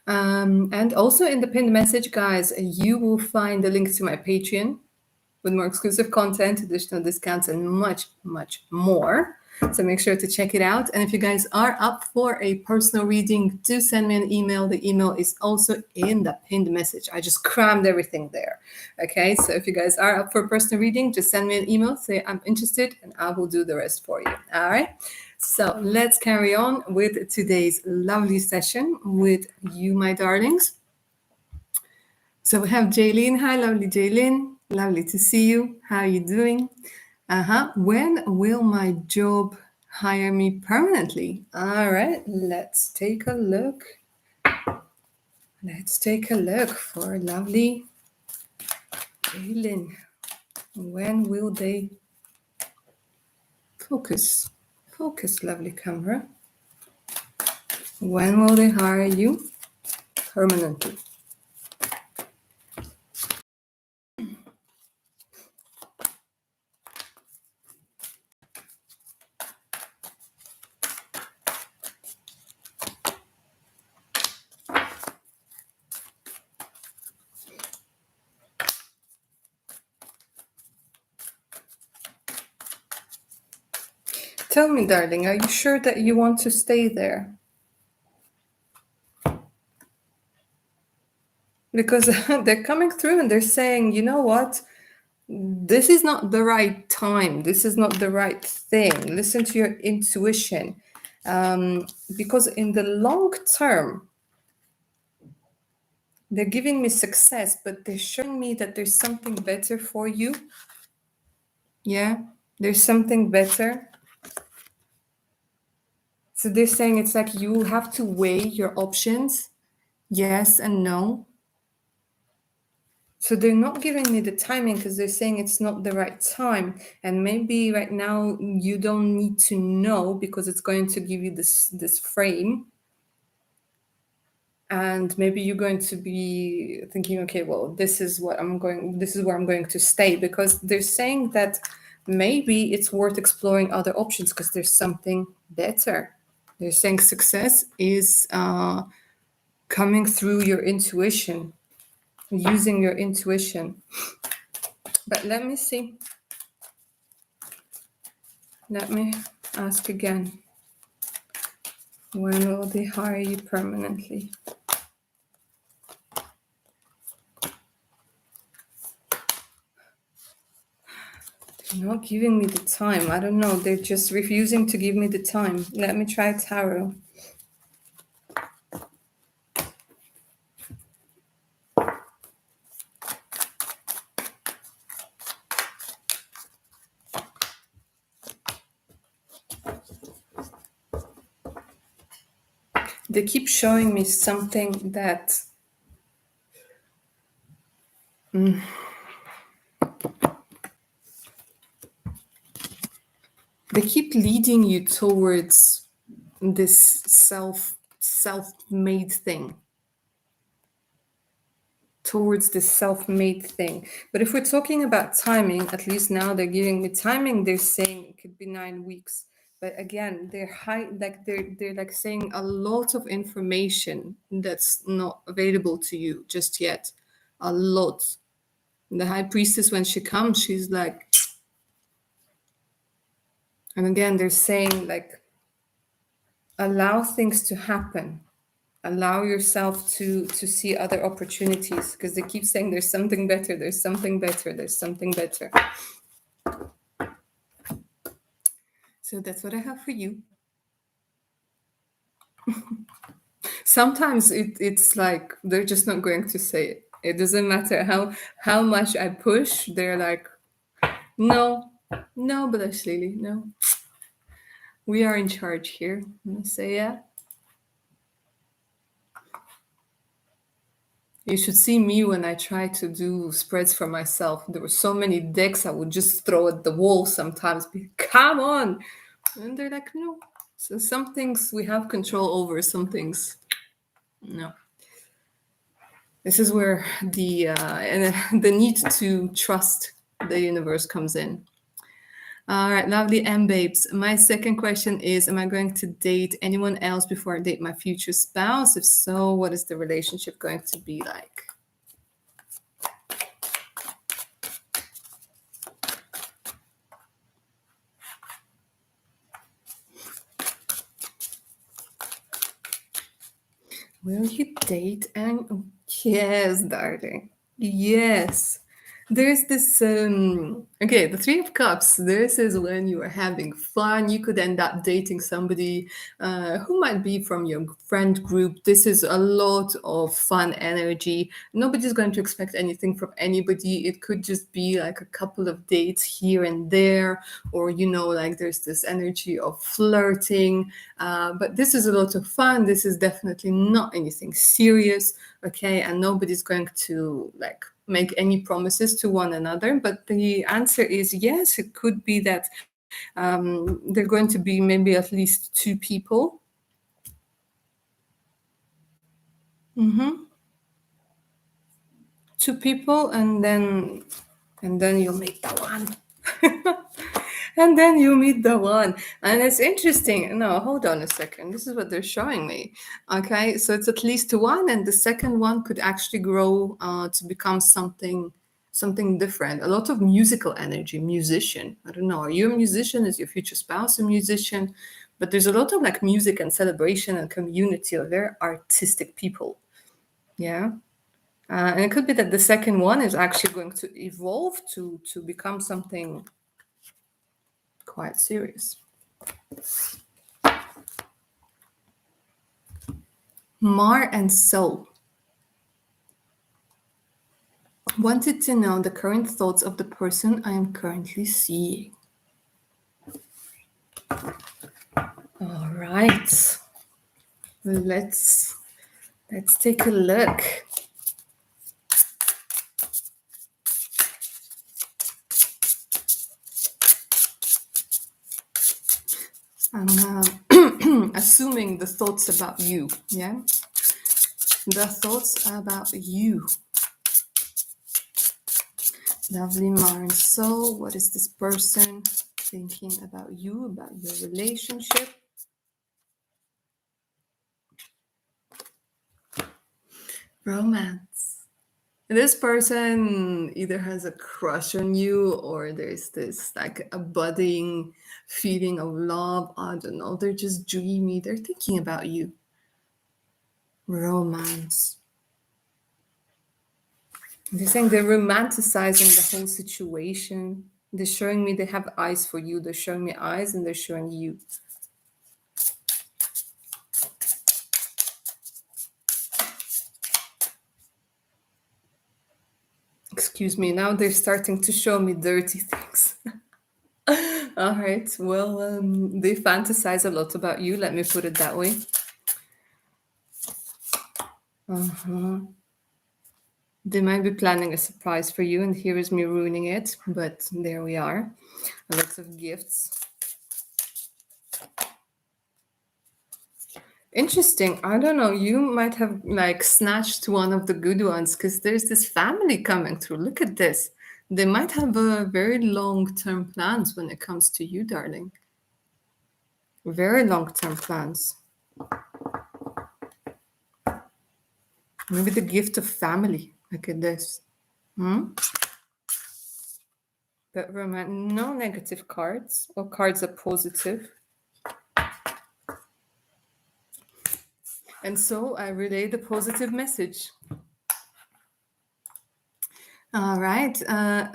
And also in the pinned message, guys, you will find the link to my Patreon with more exclusive content, additional discounts, and much, much more. So make sure to check it out. And if you guys are up for a personal reading, do send me an email. The email is also in the pinned message. I just crammed everything there. Okay, so if you guys are up for a personal reading, just send me an email, say I'm interested, and I will do the rest for you. All right. So let's carry on with today's lovely session with you, my darlings. So we have Jaylene. Hi, lovely Jaylene. Lovely to see you. How are you doing? When will my job hire me permanently? All right, let's take a look. Let's take a look for lovely Jaylene. When will they focus? Focus, lovely camera. When will they hire you permanently? Tell me, darling, are you sure that you want to stay there? Because they're coming through and they're saying, you know what? this is not the right time. This is not the right thing. Listen to your intuition. Because in the long term, they're giving me success, but they're showing me that there's something better for you. Yeah, there's something better. So they're saying it's like you have to weigh your options, yes and no. So they're not giving me the timing because they're saying it's not the right time. And maybe right now you don't need to know because it's going to give you this frame. And maybe you're going to be thinking, okay, well, this is where I'm going to stay, because they're saying that maybe it's worth exploring other options because there's something better. They're saying success is coming through your intuition, using your intuition. But let me see. Let me ask again. When will they hire you permanently? They're not giving me the time. I don't know. They're just refusing to give me the time. Let me try tarot. They keep showing me something that they keep leading you towards this self-made thing. Towards this self-made thing. But if we're talking about timing, at least now they're giving me timing, they're saying it could be 9 weeks. But again, they're like saying a lot of information that's not available to you just yet. A lot. The high priestess, when she comes, she's like, and again, they're saying like, allow things to happen. Allow yourself to see other opportunities, because they keep saying there's something better, there's something better, there's something better. So that's what I have for you. Sometimes it's like they're just not going to say it. It doesn't matter how much I push, they're like, no, Blush Lily, no. We are in charge here. And I say, yeah. You should see me when I try to do spreads for myself. There were so many decks I would just throw at the wall sometimes. Come on. And they're like, no. So some things we have control over, some things, no. This is where the need to trust the universe comes in. All right, lovely M babes. My second question is, am I going to date anyone else before I date my future spouse? If so, what is the relationship going to be like? Will you date and yes, darling. Yes. There's this okay, the Three of Cups. This is when you are having fun. You could end up dating somebody who might be from your friend group. This is a lot of fun energy. Nobody's going to expect anything from anybody. It could just be like a couple of dates here and there, or like there's this energy of flirting. But this is a lot of fun. This is definitely not anything serious, okay? And nobody's going to like make any promises to one another. But the answer is yes, it could be that there are going to be maybe at least two people. Two people, and then you'll meet the one. And then you meet the one. And it's interesting. No, hold on a second. This is what they're showing me. Okay, so it's at least one, and the second one could actually grow to become something different. A lot of musical energy, musician. I don't know. Are you a musician? Is your future spouse a musician? But there's a lot of like music and celebration and community. They're artistic people. Yeah. And it could be that the second one is actually going to evolve to become something quite serious. Mar and Soul. Wanted to know the current thoughts of the person I am currently seeing. All right. Let's take a look. I'm assuming the thoughts about you, yeah? The thoughts about you. Lovely Mar and Soul. What is this person thinking about you, about your relationship? Romance. This person either has a crush on you or there's this like a budding feeling of love. I don't know. They're just dreamy. They're thinking about you. Romance. They're saying they're romanticizing the whole situation. They're showing me they have eyes for you. They're showing me eyes and they're showing you. Excuse me, now they're starting to show me dirty things. All right, well, they fantasize a lot about you, let me put it that way. They might be planning a surprise for you, and here is me ruining it, but there we are. Lots of gifts. Interesting. I don't know. You might have like snatched one of the good ones because there's this family coming through. Look at this. They might have a very long-term plans when it comes to you, darling. Very long-term plans. Maybe the gift of family. Look at this. But remember, no negative cards or cards are positive. And so I relay the positive message. All right,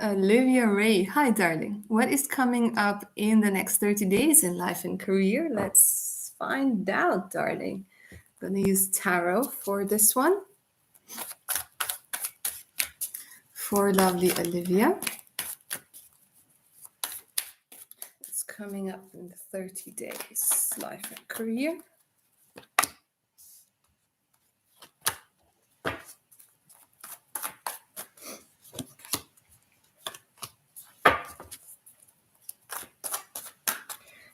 Olivia Ray. Hi, darling. What is coming up in the next 30 days in life and career? Let's find out, darling. I'm going to use tarot for this one. For lovely Olivia. What's coming up in the 30 days, life and career?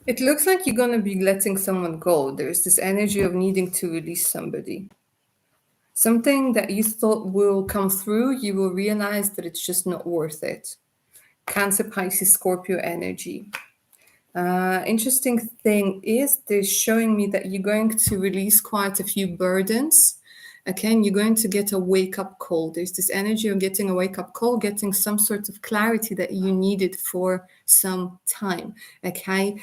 It looks like you're going to be letting someone go. There's this energy of needing to release somebody. Something that you thought will come through, you will realize that it's just not worth it. Cancer, Pisces, Scorpio energy. Interesting thing is they're showing me that you're going to release quite a few burdens. Okay, and you're going to get a wake-up call. There's this energy of getting a wake-up call, getting some sort of clarity that you needed for some time. Okay,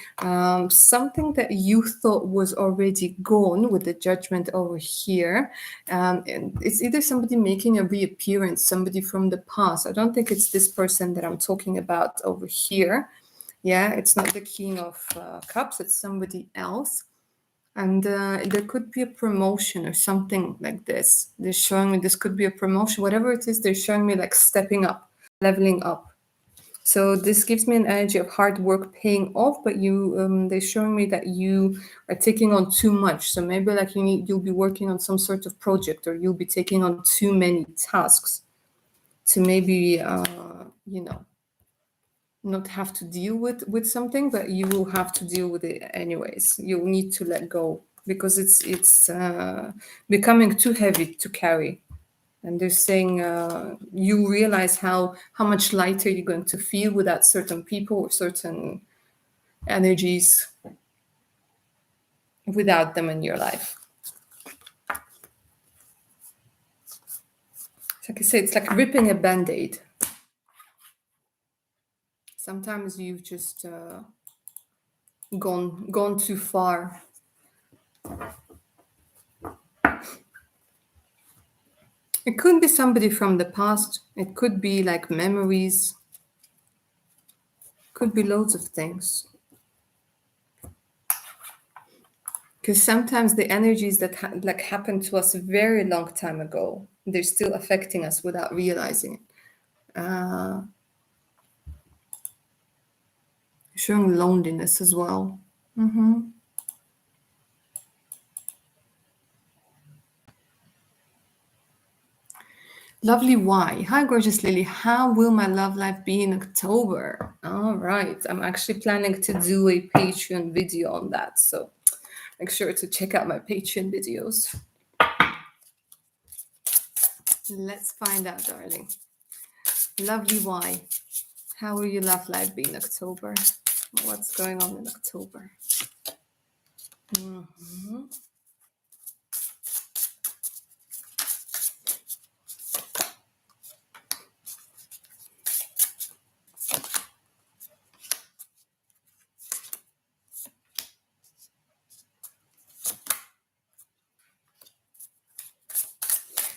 something that you thought was already gone with the judgment over here. And it's either somebody making a reappearance, somebody from the past. I don't think it's this person that I'm talking about over here. Yeah, it's not the King of Cups, it's somebody else. And there could be a promotion or something like this. They're showing me this could be a promotion. Whatever it is, they're showing me like stepping up, leveling up. So this gives me an energy of hard work paying off, but they're showing me that you are taking on too much. So maybe like you'll be working on some sort of project or you'll be taking on too many tasks to maybe, not have to deal with something, but you will have to deal with it anyways. You'll need to let go because it's becoming too heavy to carry. And they're saying you realize how much lighter you're going to feel without certain people or certain energies without them in your life. Like I say, it's like ripping a band-aid. Sometimes you've just gone too far. It could be somebody from the past. It could be like memories. Could be loads of things. Because sometimes the energies that like happened to us a very long time ago, they're still affecting us without realizing it. Showing loneliness as well. Lovely Y. Hi, gorgeous Lily. How will my love life be in October? All right. I'm actually planning to do a Patreon video on that. So make sure to check out my Patreon videos. Let's find out, darling. Lovely Y. How will your love life be in October? What's going on in October?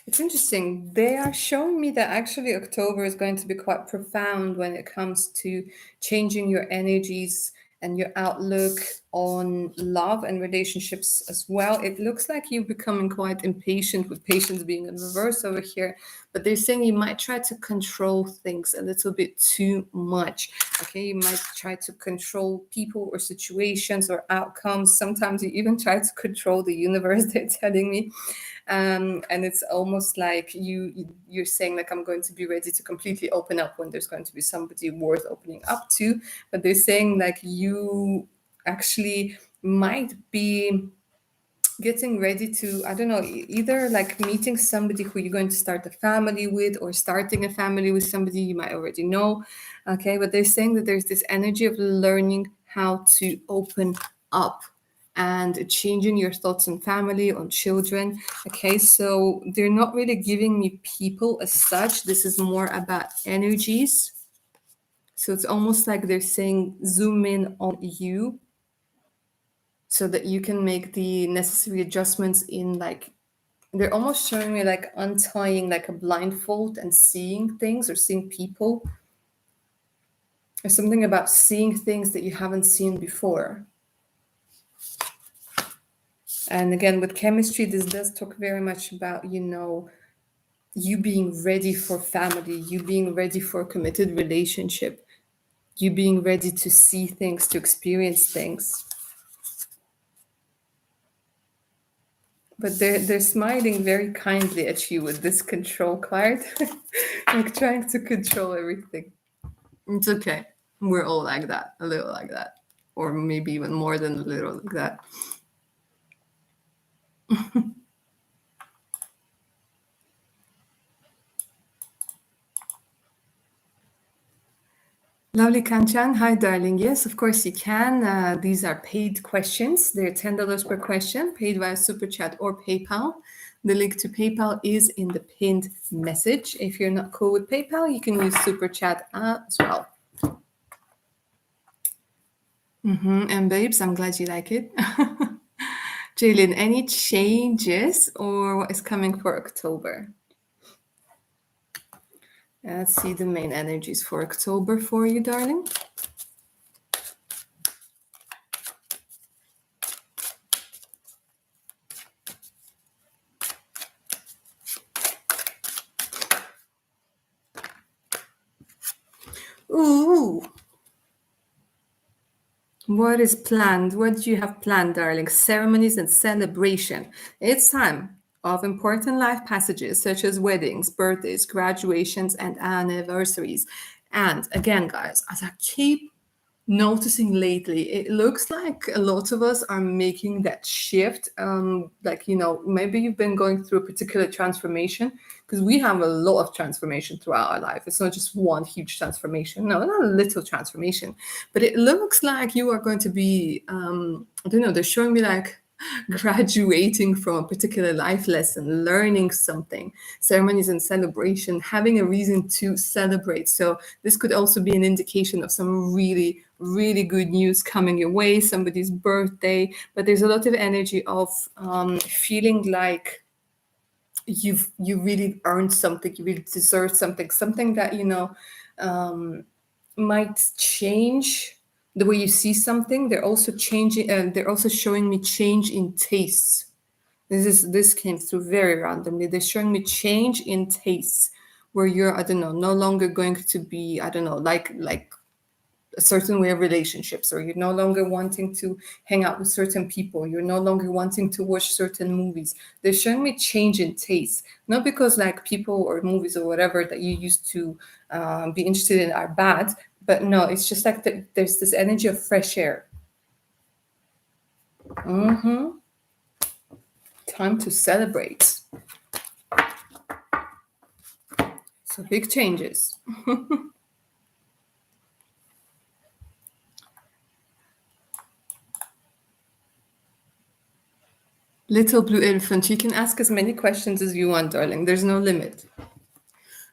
It's interesting. They are showing me that actually October is going to be quite profound when it comes to changing your energies and your outlook on love and relationships as well. It looks like you're becoming quite impatient, with patience being in reverse over here. But they're saying you might try to control things a little bit too much. Okay, you might try to control people or situations or outcomes. Sometimes you even try to control the universe, they're telling me. And it's almost like you're saying, like, I'm going to be ready to completely open up when there's going to be somebody worth opening up to. But they're saying like you actually might be getting ready to, I don't know, either like meeting somebody who you're going to start a family with, or starting a family with somebody you might already know. Okay, but they're saying that there's this energy of learning how to open up and changing your thoughts on family, on children. Okay, so they're not really giving me people as such. This is more about energies. So it's almost like they're saying zoom in on you so that you can make the necessary adjustments in, like, they're almost showing me like untying like a blindfold and seeing things, or seeing people. There's something about seeing things that you haven't seen before. And again, with chemistry, this does talk very much about, you know, you being ready for family, you being ready for a committed relationship, you being ready to see things, to experience things. But they're smiling very kindly at you with this control card, like trying to control everything. It's okay. We're all like that, a little like that, or maybe even more than a little like that. Lovely Kanchan. Hi, darling. Yes, of course you can. These are paid questions. They're $10 per question, paid via Super Chat or PayPal. The link to PayPal is in the pinned message. If you're not cool with PayPal, you can use Super Chat as well. And babes, I'm glad you like it. Jaylene, any changes or what is coming for October? Let's see the main energies for October for you, darling. Ooh. What is planned? What do you have planned, darling? Ceremonies and celebration. It's time of important life passages such as weddings, birthdays, graduations, and anniversaries. And again, guys, as I keep noticing lately, it looks like a lot of us are making that shift. Like, you know, maybe you've been going through a particular transformation, because we have a lot of transformation throughout our life. It's not just one huge transformation. No, not a little transformation, but it looks like you are going to be, I don't know, they're showing me like graduating from a particular life lesson, learning something, ceremonies and celebration, having a reason to celebrate. So this could also be an indication of some really, really good news coming your way, somebody's birthday. But there's a lot of energy of feeling like you really earned something, you really deserve something, something that might change the way you see something. They're also changing, they're also showing me change in tastes. This came through very randomly. They're showing me change in tastes, where you're, I don't know, no longer going to be, I don't know, like a certain way of relationships, or you're no longer wanting to hang out with certain people, you're no longer wanting to watch certain movies. They're showing me change in taste, not because like people or movies or whatever that you used to be interested in are bad, but no, it's just like there's this energy of fresh air. Time to celebrate. So big changes. Little blue elephant, you can ask as many questions as you want, darling. There's no limit.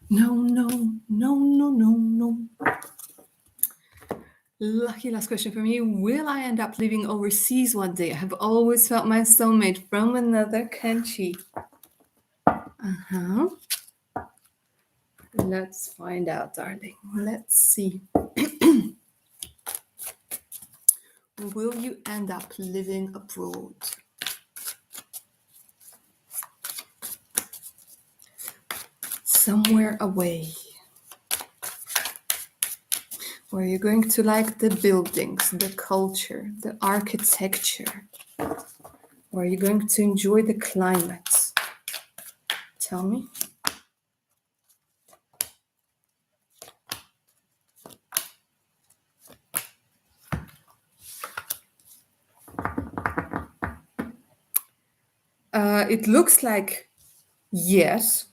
No, no, no, no, no, no. Lucky last question for me. Will I end up living overseas one day? I have always felt my soulmate from another country. Uh-huh. Let's find out, darling. Let's see. Will you end up living abroad? Somewhere away. Where you're going to like the buildings, the culture, the architecture. Where you're going to enjoy the climate. Tell me. It looks like yes.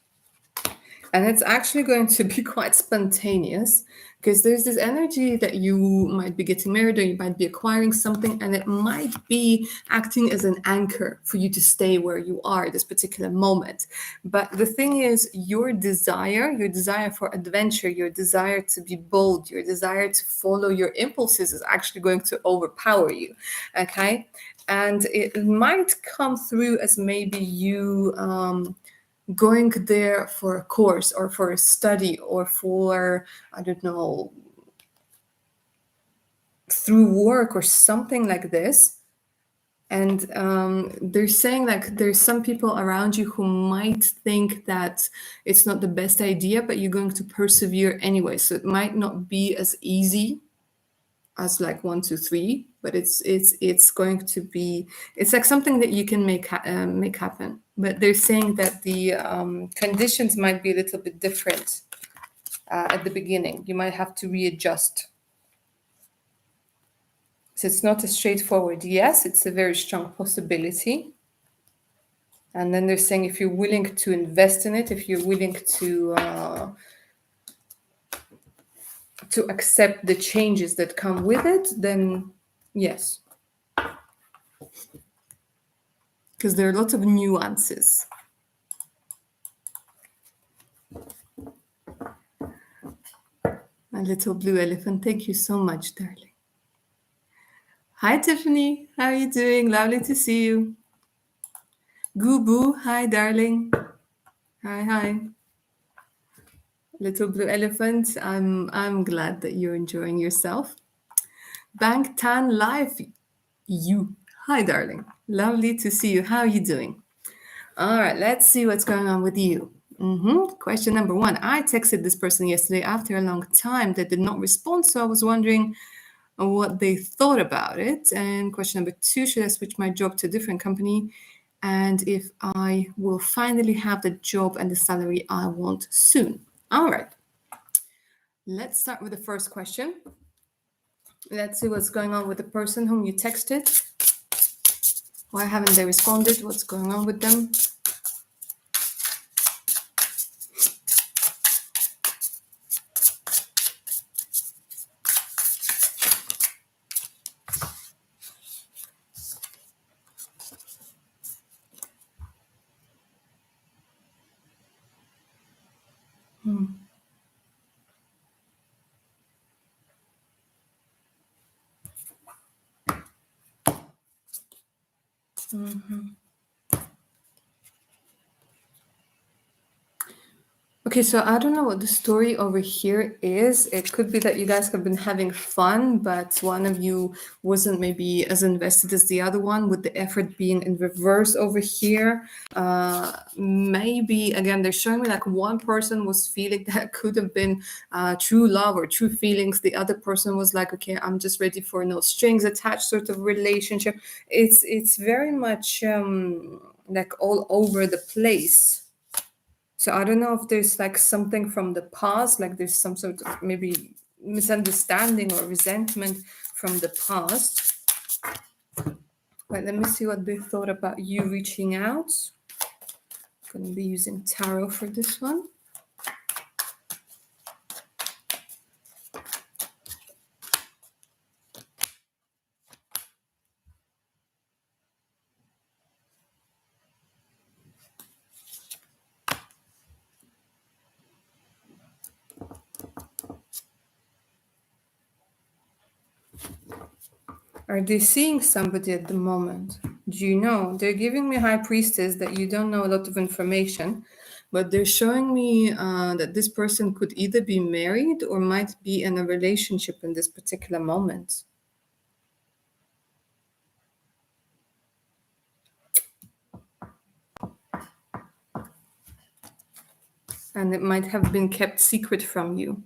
And it's actually going to be quite spontaneous, because there's this energy that you might be getting married or you might be acquiring something, and it might be acting as an anchor for you to stay where you are at this particular moment. But the thing is, your desire for adventure, your desire to be bold, your desire to follow your impulses is actually going to overpower you. Okay. And it might come through as maybe you going there for a course or for a study or for, I don't know, through work or something like this. And they're saying like there's some people around you who might think that it's not the best idea, but you're going to persevere anyway. So it might not be as easy as like 1, 2, 3, but it's going to be, it's like something that you can make happen. But they're saying that the conditions might be a little bit different at the beginning. You might have to readjust. So it's not a straightforward yes, it's a very strong possibility. And then they're saying if you're willing to invest in it, if you're willing to accept the changes that come with it, then yes. Because there are lots of nuances. My little blue elephant, thank you so much, darling. Hi, Tiffany. How are you doing? Lovely to see you. Goo hi, darling. Hi. Little blue elephant, I'm glad that you're enjoying yourself. Bank Tan Life, you. Hi, darling. Lovely to see you. How are you doing? All right, let's see what's going on with you. Question number 1. I texted this person yesterday after a long time. They did not respond, so I was wondering what they thought about it. And question number 2, should I switch my job to a different company? And if I will finally have the job and the salary I want soon. All right. Let's start with the first question. Let's see what's going on with the person whom you texted. Why haven't they responded? What's going on with them? Okay, so I don't know what the story over here is. It could be that you guys have been having fun, but one of you wasn't maybe as invested as the other one, with the effort being in reverse over here. Maybe, again, they're showing me like one person was feeling that could have been true love or true feelings. The other person was like, okay, I'm just ready for no strings attached sort of relationship. It's very much like all over the place. So I don't know if there's like something from the past, like there's some sort of maybe misunderstanding or resentment from the past. But let me see what they thought about you reaching out. I'm going to be using tarot for this one. Are they seeing somebody at the moment? Do you know? They're giving me High Priestess that you don't know a lot of information, but they're showing me that this person could either be married or might be in a relationship in this particular moment. And it might have been kept secret from you.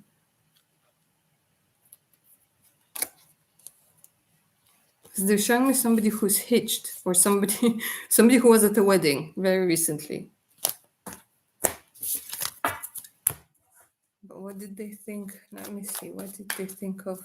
They're showing me somebody who's hitched, or somebody who was at a wedding very recently. But what did they think? Let me see. What did they think of?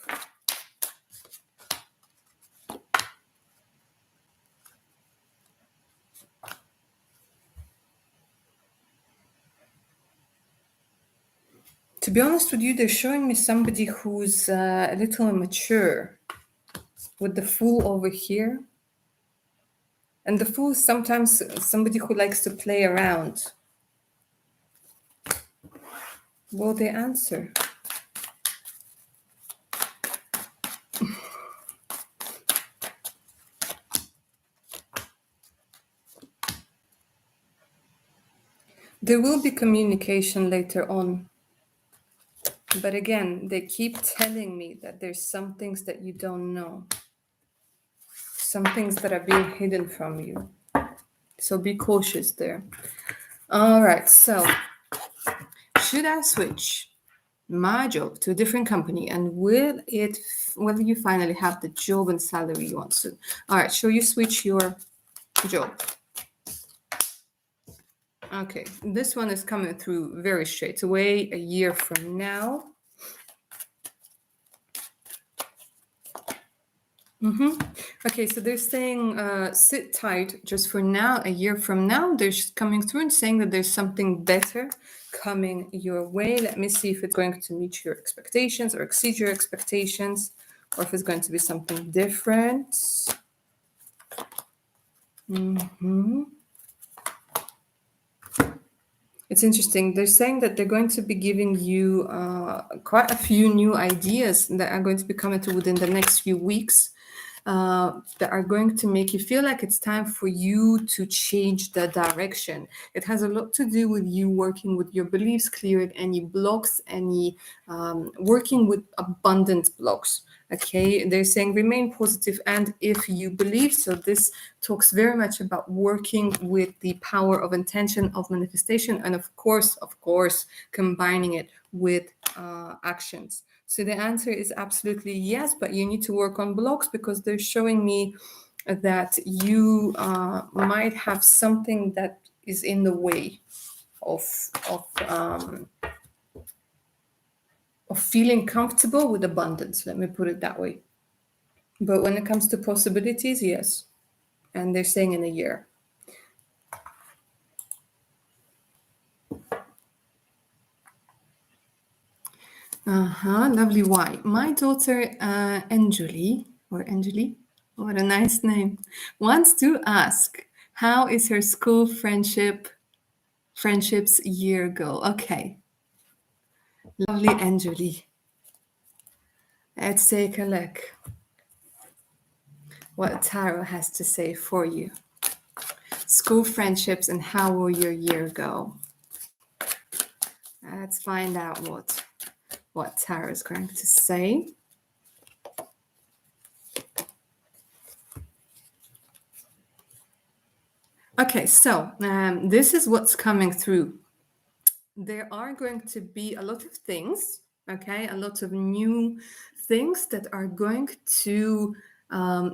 To be honest with you, they're showing me somebody who's a little immature, with the Fool over here. And the Fool is sometimes somebody who likes to play around. Will they answer? There will be communication later on. But again, they keep telling me that there's some things that you don't know. Some things that are being hidden from you. So be cautious there. All right, so should I switch my job to a different company, and will you finally have the job and salary you want to? All right, shall you switch your job? Okay, this one is coming through very straight away, a year from now. Okay, so they're saying sit tight just for now. A year from now, they're coming through and saying that there's something better coming your way. Let me see if it's going to meet your expectations or exceed your expectations, or if it's going to be something different. It's interesting. They're saying that they're going to be giving you quite a few new ideas that are going to be coming through within the next few weeks. That are going to make you feel like it's time for you to change the direction. It has a lot to do with you working with your beliefs, clearing any blocks, any working with abundant blocks. Okay, they're saying remain positive, and if you believe so, this talks very much about working with the power of intention, of manifestation, and of course, combining it with actions. So the answer is absolutely yes, but you need to work on blocks, because they're showing me that you might have something that is in the way of feeling comfortable with abundance. Let me put it that way. But when it comes to possibilities, yes. And they're saying in a year. Lovely. Why? My daughter, Anjali, what a nice name, wants to ask, how is her school friendships year go? Okay. Lovely, Anjali. Let's take a look what tarot has to say for you. School friendships and how will your year go? Let's find out what tarot is going to say. Okay, so this is what's coming through. There are going to be a lot of things, okay, a lot of new things that are going to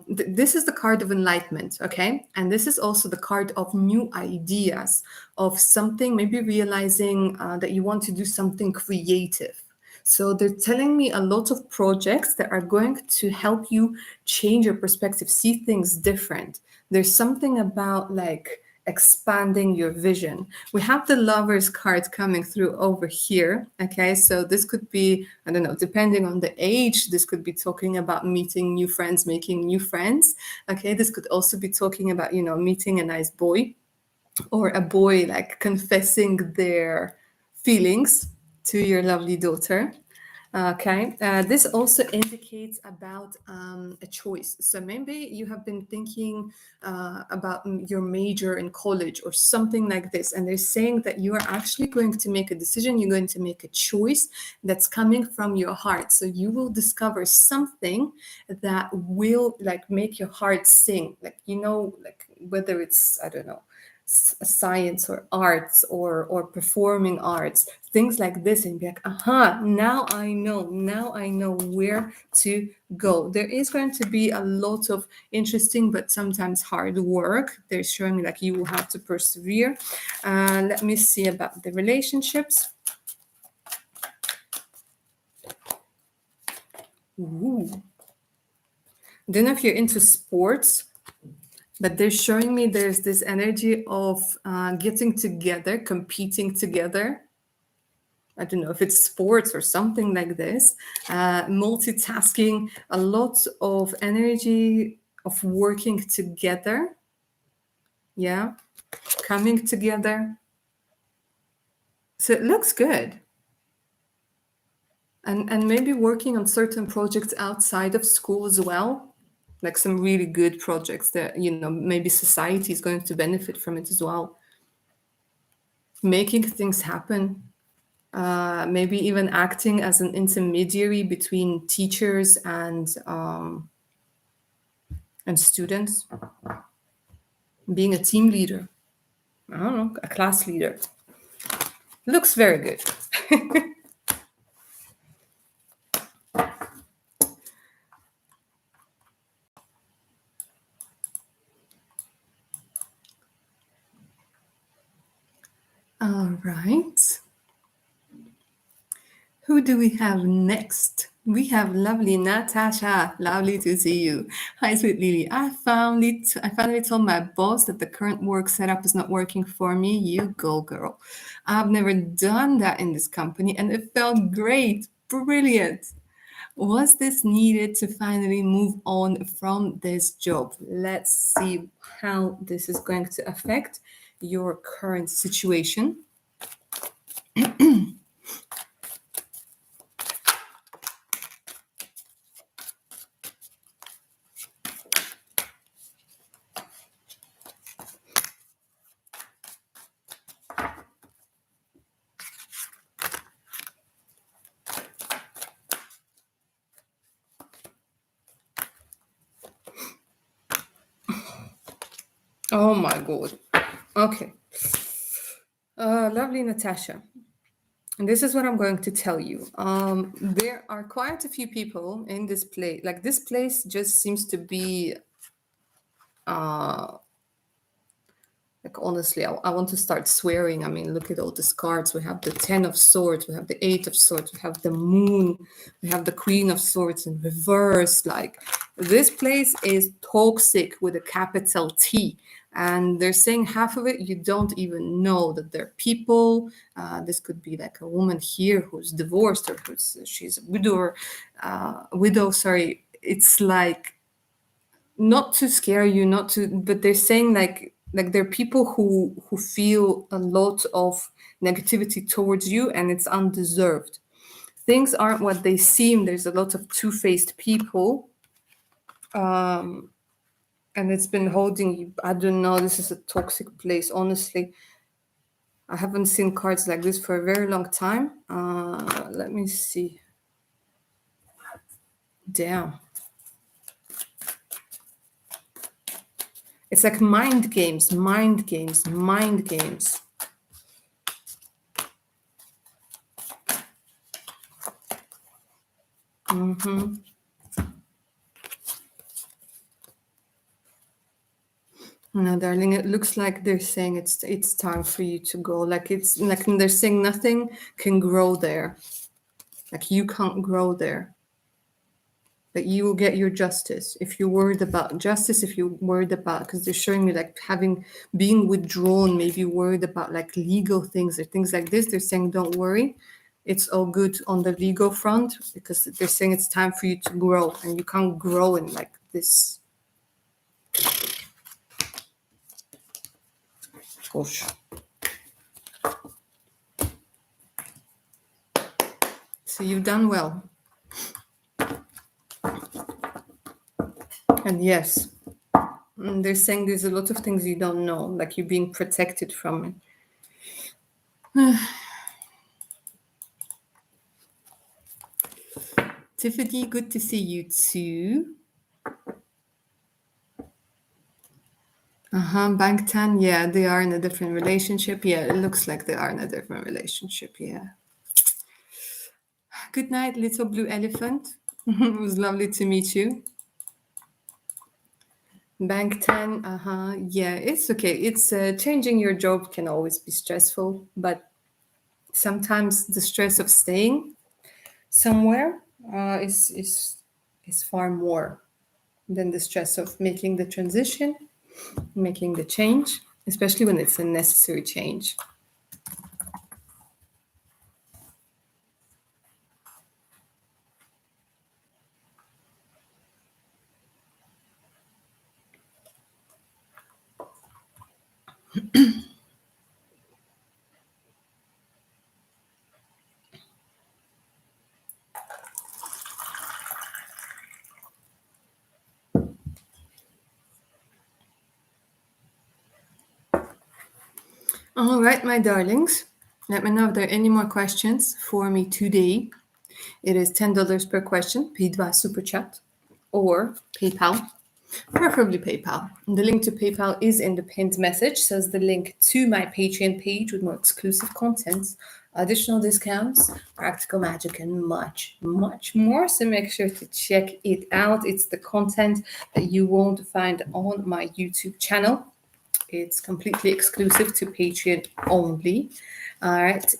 this is the card of enlightenment, okay, and this is also the card of new ideas, of something, maybe realizing that you want to do something creative. So they're telling me a lot of projects that are going to help you change your perspective, see things different. There's something about like expanding your vision. We have the Lovers card coming through over here. Okay, so this could be, I don't know, depending on the age, this could be talking about meeting new friends, making new friends. Okay, this could also be talking about, meeting a nice boy, or a boy like confessing their feelings to your lovely daughter. Okay, this also indicates about a choice. So maybe you have been thinking about your major in college or something like this, and they're saying that you are actually going to make a decision, you're going to make a choice that's coming from your heart. So you will discover something that will like make your heart sing, like, like whether it's, I don't know, science or arts or performing arts, things like this, and be like, now I know where to go. There is going to be a lot of interesting but sometimes hard work. They're showing me like you will have to persevere. Let me see about the relationships. Ooh. Don't know if you're into sports, but they're showing me there's this energy of getting together, competing together. I don't know if it's sports or something like this. Multitasking, a lot of energy of working together. Yeah, coming together. So it looks good. And maybe working on certain projects outside of school as well, like some really good projects that, maybe society is going to benefit from it as well. Making things happen. Maybe even acting as an intermediary between teachers and students. Being a team leader. I don't know, a class leader. Looks very good. All right. Who do we have next? We have lovely Natasha. Lovely to see you. Hi, sweet Lily. I finally told my boss that the current work setup is not working for me. You go, girl. I've never done that in this company, and it felt great. Brilliant. Was this needed to finally move on from this job? Let's see how this is going to affect your current situation. Oh my God. Okay. Lovely Natasha. And this is what I'm going to tell you. There are quite a few people in this place. Like, this place just seems to be like, honestly, I want to start swearing. I mean, look at all these cards. We have the 10 of Swords, we have the 8 of Swords, we have the Moon, we have the Queen of Swords in reverse. Like, this place is toxic with a capital T. And they're saying half of it, you don't even know that they're people. This could be like a woman here who's divorced, or she's a widow, sorry. It's like, not to scare you, but they're saying like there are people who feel a lot of negativity towards you, and it's undeserved. Things aren't what they seem. There's a lot of two-faced people, and it's been holding you. I don't know, this is a toxic place, honestly. I haven't seen cards like this for a very long time. Let me see. Damn. It's like mind games, mind games, mind games. Mm-hmm. No, darling, it looks like they're saying it's time for you to go. Like it's like they're saying nothing can grow there. Like you can't grow there. But you will get your justice. If you're worried about justice, if you're worried about, because they're showing me like being withdrawn, maybe worried about like legal things or things like this. They're saying, don't worry. It's all good on the legal front because they're saying it's time for you to grow and you can't grow in like this. Gosh. So you've done well. And yes, they're saying there's a lot of things you don't know, like you're being protected from it. Tiffany, good to see you too. Bank 10, yeah, they are in a different relationship. Yeah, it looks like they are in a different relationship, yeah. Good night, little blue elephant. It was lovely to meet you. Bank 10, yeah, it's okay. It's changing your job can always be stressful, but sometimes the stress of staying somewhere is far more than the stress of making the transition, making the change, especially when it's a necessary change. All right, my darlings. Let me know if there are any more questions for me today. It is $10 per question, paid by Super Chat or PayPal, preferably PayPal. The link to PayPal is in the pinned message, so it's the link to my Patreon page with more exclusive content, additional discounts, practical magic, and much, much more. So make sure to check it out. It's the content that you won't find on my YouTube channel. It's completely exclusive to Patreon only. All right.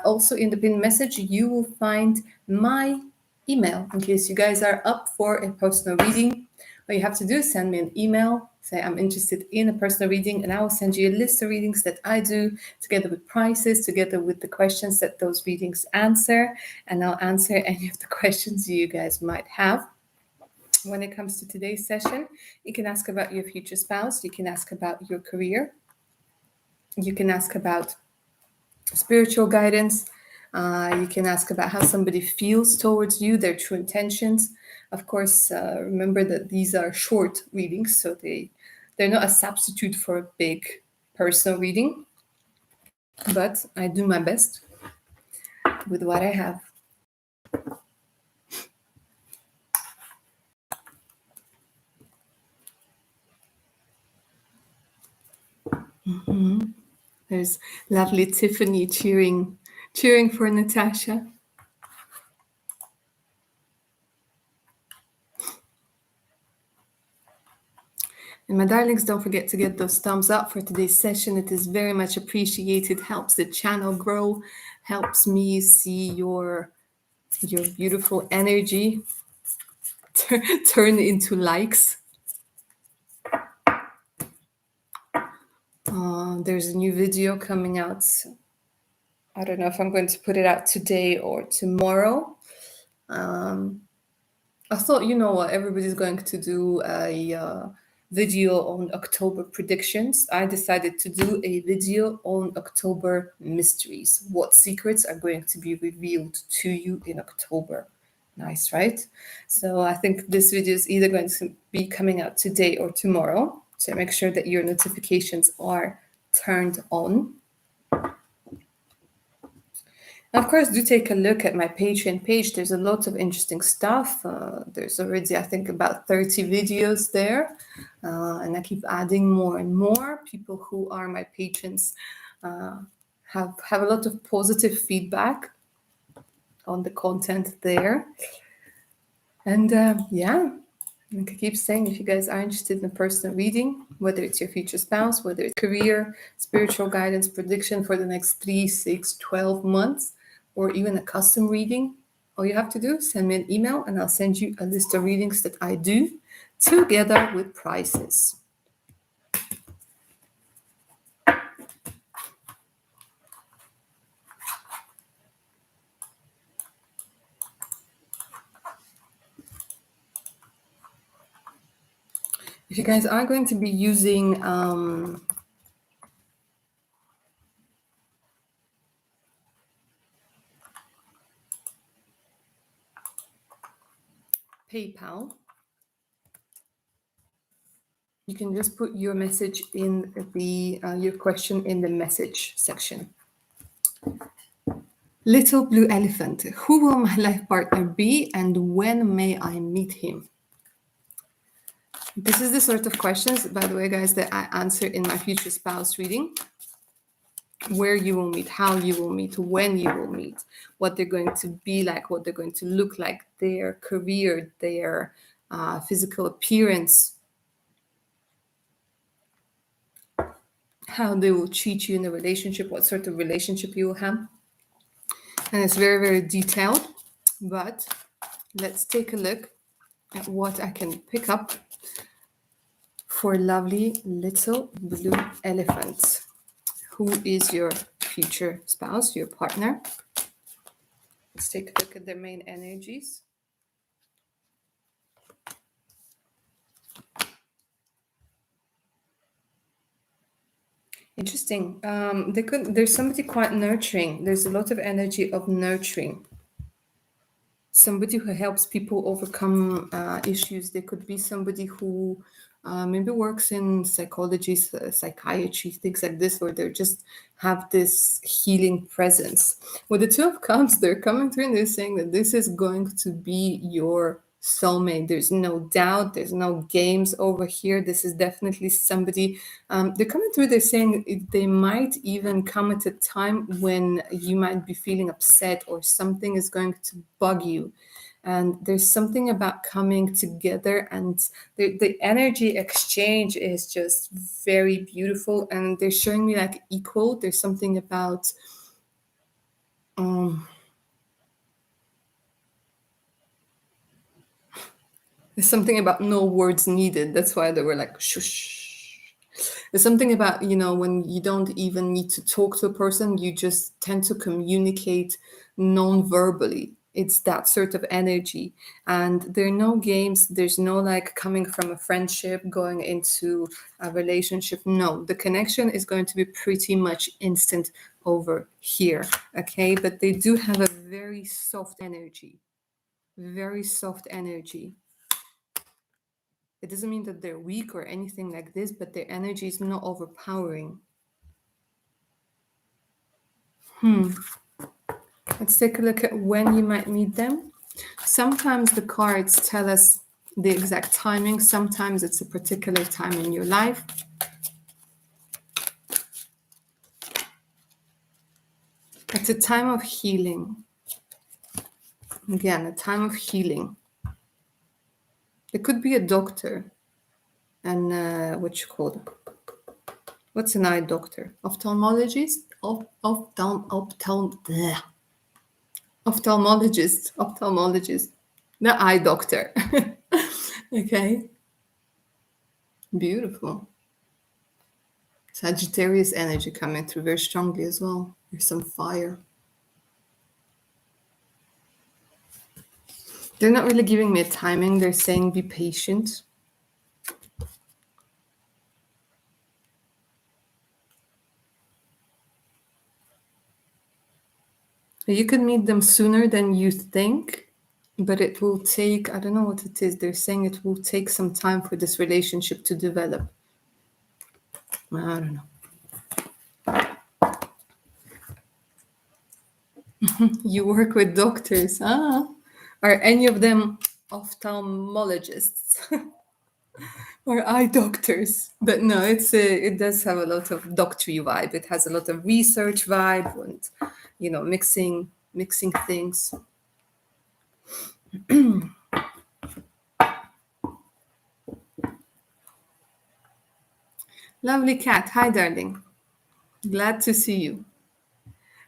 Also, in the pinned message, you will find my email in case you guys are up for a personal reading. What you have to do is send me an email, say I'm interested in a personal reading, and I will send you a list of readings that I do together with prices, together with the questions that those readings answer, and I'll answer any of the questions you guys might have. When it comes to today's session, you can ask about your future spouse, you can ask about your career, you can ask about spiritual guidance, you can ask about how somebody feels towards you, their true intentions. Of course, remember that these are short readings, so they're not a substitute for a big personal reading, but I do my best with what I have. There's lovely Tiffany cheering for Natasha. And my darlings, don't forget to get those thumbs up for today's session. It is very much appreciated, helps the channel grow, helps me see your beautiful energy turn into likes. There's a new video coming out. I don't know if I'm going to put it out today or tomorrow. I thought, you know what, everybody's going to do a video on October predictions. I decided to do a video on October mysteries. What secrets are going to be revealed to you in October? Nice, right? So I think this video is either going to be coming out today or tomorrow. So make sure that your notifications are turned on. Of course, do take a look at my Patreon page. There's a lot of interesting stuff. There's already, I think, about 30 videos there. And I keep adding more and more. People who are my patrons have a lot of positive feedback on the content there. And yeah, like I keep saying, if you guys are interested in a personal reading, whether it's your future spouse, whether it's career, spiritual guidance, prediction for the next 3, 6, 12 months, or even a custom reading, all you have to do is send me an email and I'll send you a list of readings that I do together with prices. If you guys are going to be using PayPal, you can just put your message in the your question in the message section. Little Blue Elephant, who will my life partner be and when may I meet him? This is the sort of questions, by the way, guys, that I answer in my future spouse reading. Where you will meet, how you will meet, when you will meet, what they're going to be like, what they're going to look like, their career, their physical appearance, how they will treat you in a relationship, what sort of relationship you will have. And it's very, very detailed. But let's take a look at what I can pick up for lovely little blue elephants. Who is your future spouse, your partner? Let's take a look at their main energies. Interesting. There's somebody quite nurturing. There's a lot of energy of nurturing. Somebody who helps people overcome issues. There could be somebody who maybe works in psychology, psychiatry, things like this, where they just have this healing presence. With the Two of Cups, they're coming through and they're saying that this is going to be your soulmate. There's no doubt. There's no games over here. This is definitely somebody. They're coming through. They're saying they might even come at a time when you might be feeling upset or something is going to bug you. And there's something about coming together, and the energy exchange is just very beautiful. And they're showing me like equal. There's something about there's something about no words needed. That's why they were like shush. There's something about, when you don't even need to talk to a person, you just tend to communicate non-verbally. It's that sort of energy. And there are no games. There's no like coming from a friendship, going into a relationship. No, the connection is going to be pretty much instant over here. Okay. But they do have a very soft energy. Very soft energy. It doesn't mean that they're weak or anything like this, but their energy is not overpowering. Let's take a look at when you might meet them. Sometimes the cards tell us the exact timing. Sometimes it's a particular time in your life. It's a time of healing. Again, a time of healing. It could be a doctor. And what you call it? What's an eye doctor? Ophthalmologist? Ophthalmologist. The eye doctor. Okay. Beautiful. Sagittarius energy coming through very strongly as well. There's some fire. They're not really giving me a timing. They're saying be patient. You could meet them sooner than you think, but it will take, I don't know what it is. They're saying it will take some time for this relationship to develop. I don't know. You work with doctors. Ah. Are any of them ophthalmologists or eye doctors? But no, it does have a lot of doctory vibe. It has a lot of research vibe and mixing things. Lovely cat. Hi, darling. Glad to see you.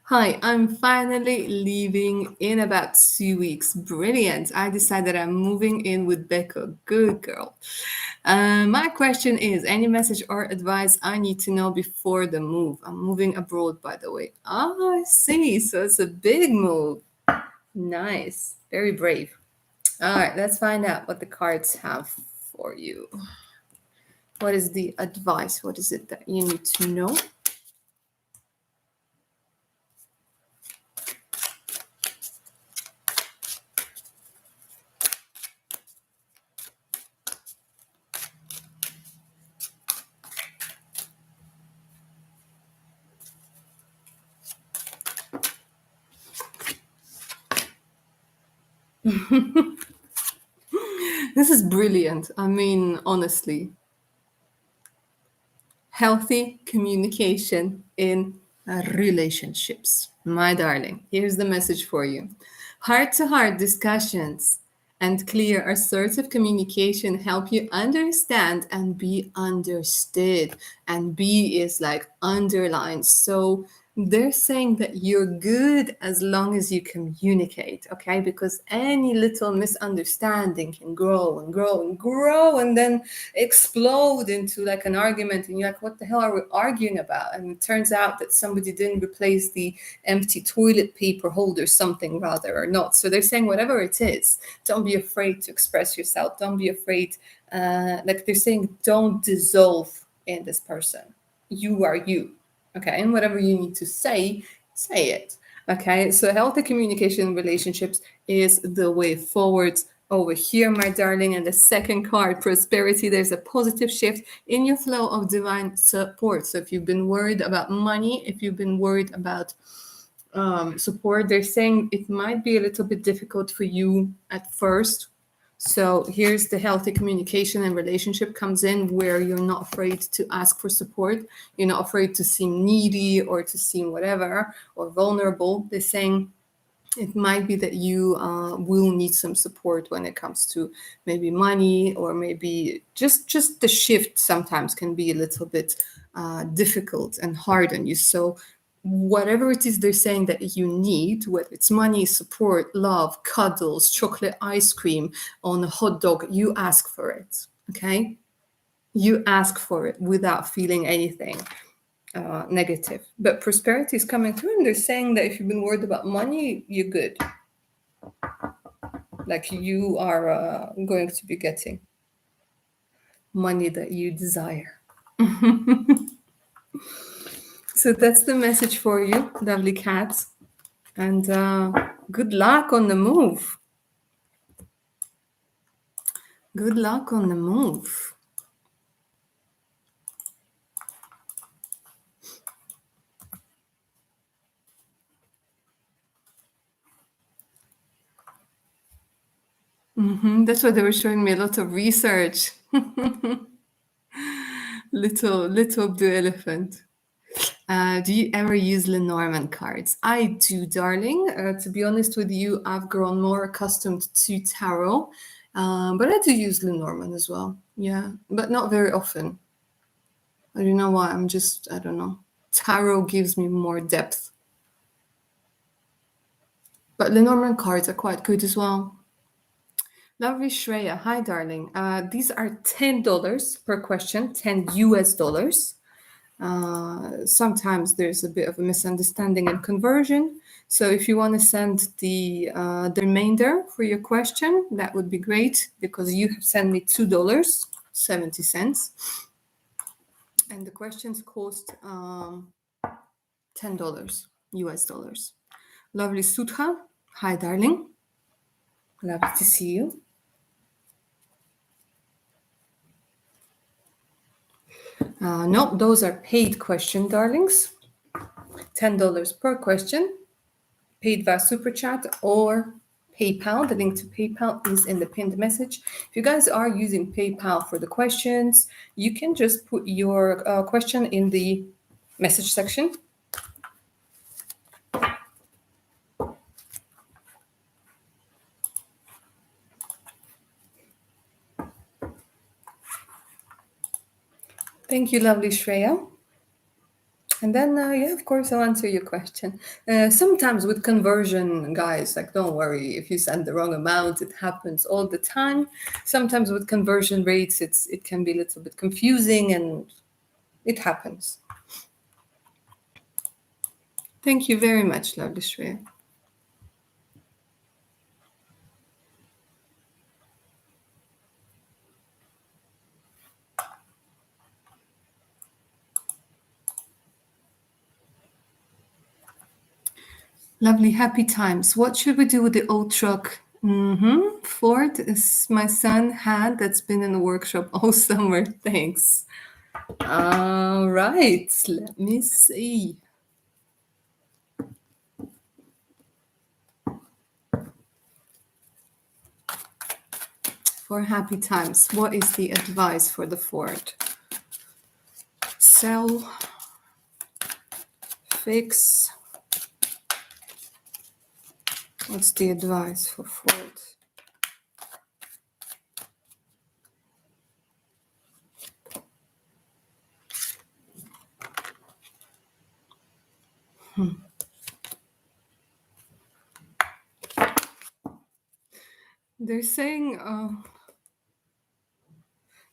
Hi, I'm finally leaving in about 2 weeks. Brilliant. I decided I'm moving in with Becca. Good girl. My question is any message or advice I need to know before the move? I'm moving abroad, by the way. Oh, I see. So it's a big move. Nice. Very brave. All right, let's find out what the cards have for you. What is the advice? What is it that you need to know? This is brilliant. I mean, honestly, healthy communication in relationships. My darling, here's the message for you. Heart to heart discussions and clear, assertive communication help you understand and be understood. And B is like underlined. So they're saying that you're good as long as you communicate, okay? Because any little misunderstanding can grow and grow and grow and then explode into like an argument. And you're like, what the hell are we arguing about? And it turns out that somebody didn't replace the empty toilet paper holder, something rather, or not. So they're saying, whatever it is, don't be afraid to express yourself. Don't be afraid. Like they're saying, don't dissolve in this person. You are you. Okay, and whatever you need to say it. Okay, so healthy communication in relationships is the way forward over here, my darling. And the second card, prosperity, there's a positive shift in your flow of divine support. So if you've been worried about money, if you've been worried about support, they're saying it might be a little bit difficult for you at first. So here's the healthy communication and relationship comes in, where you're not afraid to ask for support. You're not afraid to seem needy or to seem whatever or vulnerable. They're saying it might be that you will need some support when it comes to maybe money, or maybe just the shift sometimes can be a little bit difficult and hard on you. So whatever it is they're saying that you need, whether it's money, support, love, cuddles, chocolate ice cream on a hot dog, you ask for it. Okay, you ask for it without feeling anything negative. But prosperity is coming through, and they're saying that if you've been worried about money, you're good. Like you are going to be getting money that you desire. So that's the message for you, lovely cats. And good luck on the move. Good luck on the move. That's why they were showing me a lot of research. little blue elephant. Do you ever use Lenormand cards? I do, darling. To be honest with you, I've grown more accustomed to tarot, but I do use Lenormand as well. Yeah, but not very often. I don't know why. I don't know. Tarot gives me more depth. But Lenormand cards are quite good as well. Lovely Shreya. Hi, darling. These are $10 per question, 10 US dollars. Sometimes there's a bit of a misunderstanding and conversion. So if you want to send the remainder for your question, that would be great, because you have sent me $2.70. And the questions cost $10 US dollars. Lovely Sudha. Hi, darling. Lovely to see you. No, those are paid question, darlings. $10 per question. paid via Super Chat or PayPal. The link to PayPal is in the pinned message. If you guys are using PayPal for the questions, you can just put your question in the message section. Thank you, lovely Shreya. And then, yeah, of course, I'll answer your question. Sometimes with conversion, guys, like, don't worry if you send the wrong amount. It happens all the time. Sometimes with conversion rates, it can be a little bit confusing, and it happens. Thank you very much, lovely Shreya. Lovely, happy times. What should we do with the old truck? Ford is my son had that's been in the workshop all summer. Thanks. All right, let me see. For happy times, what is the advice for the Ford? Sell, fix. What's the advice for Ford? They're saying,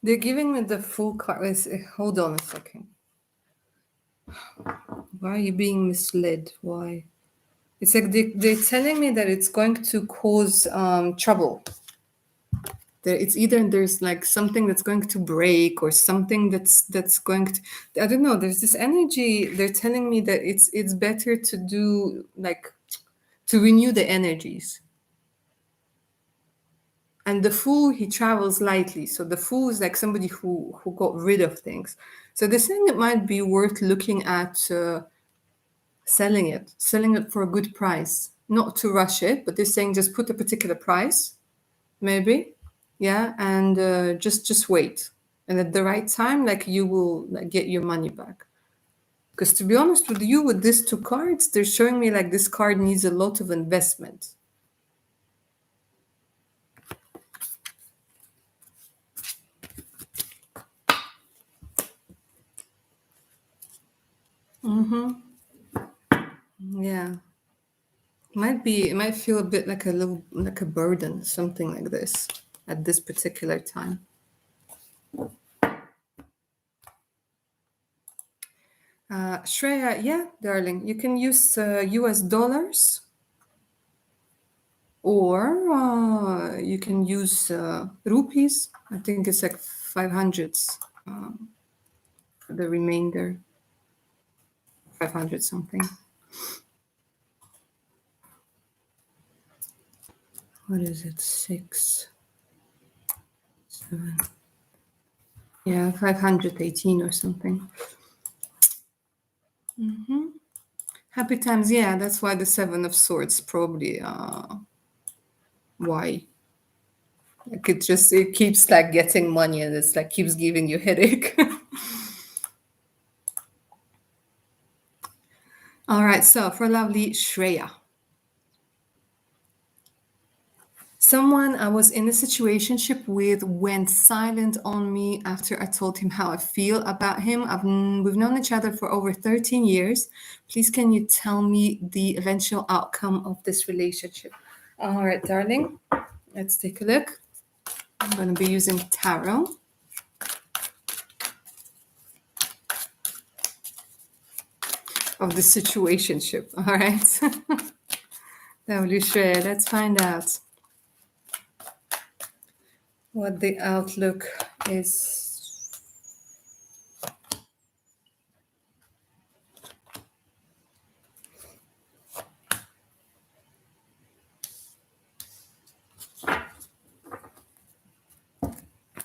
they're giving me the full card. Hold on a second. Why are you being misled? Why? It's like they're telling me that it's going to cause trouble. It's either there's like something that's going to break or something that's going to, I don't know. There's this energy. They're telling me that it's better to do like to renew the energies. And the fool, he travels lightly. So the fool is like somebody who got rid of things. So they're saying it might be worth looking at selling it for a good price, not to rush it, but they're saying just put a particular price, maybe, yeah, and just wait, and at the right time, like you will like get your money back. Because to be honest with you, with these two cards, they're showing me like this card needs a lot of investment. Yeah. It might feel a bit like a burden, something like this at this particular time. Shreya, yeah, darling, you can use US dollars or you can use rupees. I think it's like 500s for the remainder, 500 something. What is it? 6, 7. Yeah, 518 or something. Happy times, yeah, that's why the 7 of Swords probably why. Like it keeps like getting money and it's like keeps giving you headache. All right, so for lovely Shreya. Someone I was in a situationship with went silent on me after I told him how I feel about him. We've known each other for over 13 years. Please, can you tell me the eventual outcome of this relationship? All right, darling, let's take a look. I'm going to be using tarot. Of the situationship, all right? Lovely Shreya, let's find out what the outlook is.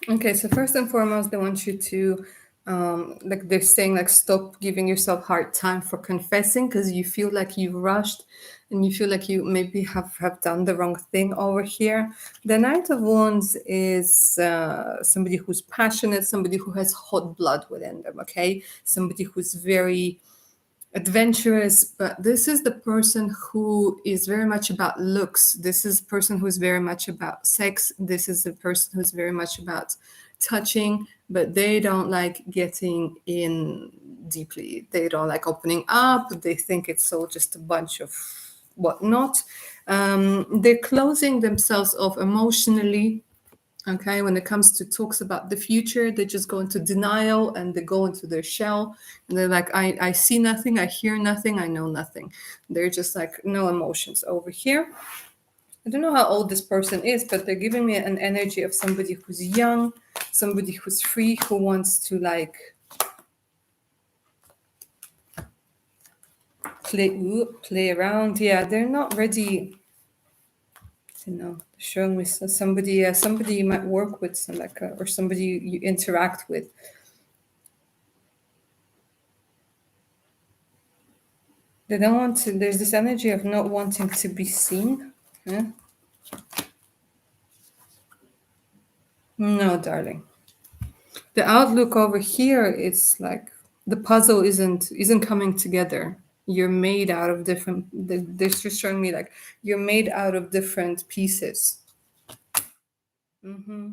Okay, so first and foremost, I want you to Like they're saying, like, stop giving yourself hard time for confessing because you feel like you've rushed and you feel like you maybe have done the wrong thing over here. The Knight of Wands is somebody who's passionate, somebody who has hot blood within them, okay? Somebody who's very adventurous, but this is the person who is very much about looks. This is a person who's very much about sex. This is a person who's very much about touching, but they don't like getting in deeply. They don't like opening up. They think it's all just a bunch of whatnot. They're closing themselves off emotionally. Okay, when it comes to talks about the future, they just go into denial and they go into their shell. And they're like, I see nothing, I hear nothing, I know nothing. They're just like, no emotions over here. I don't know how old this person is, but they're giving me an energy of somebody who's young, somebody who's free, who wants to like play around. Yeah, they're not ready. You know, showing me somebody, somebody you might work with, some like, or somebody you interact with. They don't want to. There's this energy of not wanting to be seen. Yeah? No, darling. The outlook over here, it's like the puzzle isn't coming together. You're made out of different. They're just showing me like you're made out of different pieces. Mm-hmm.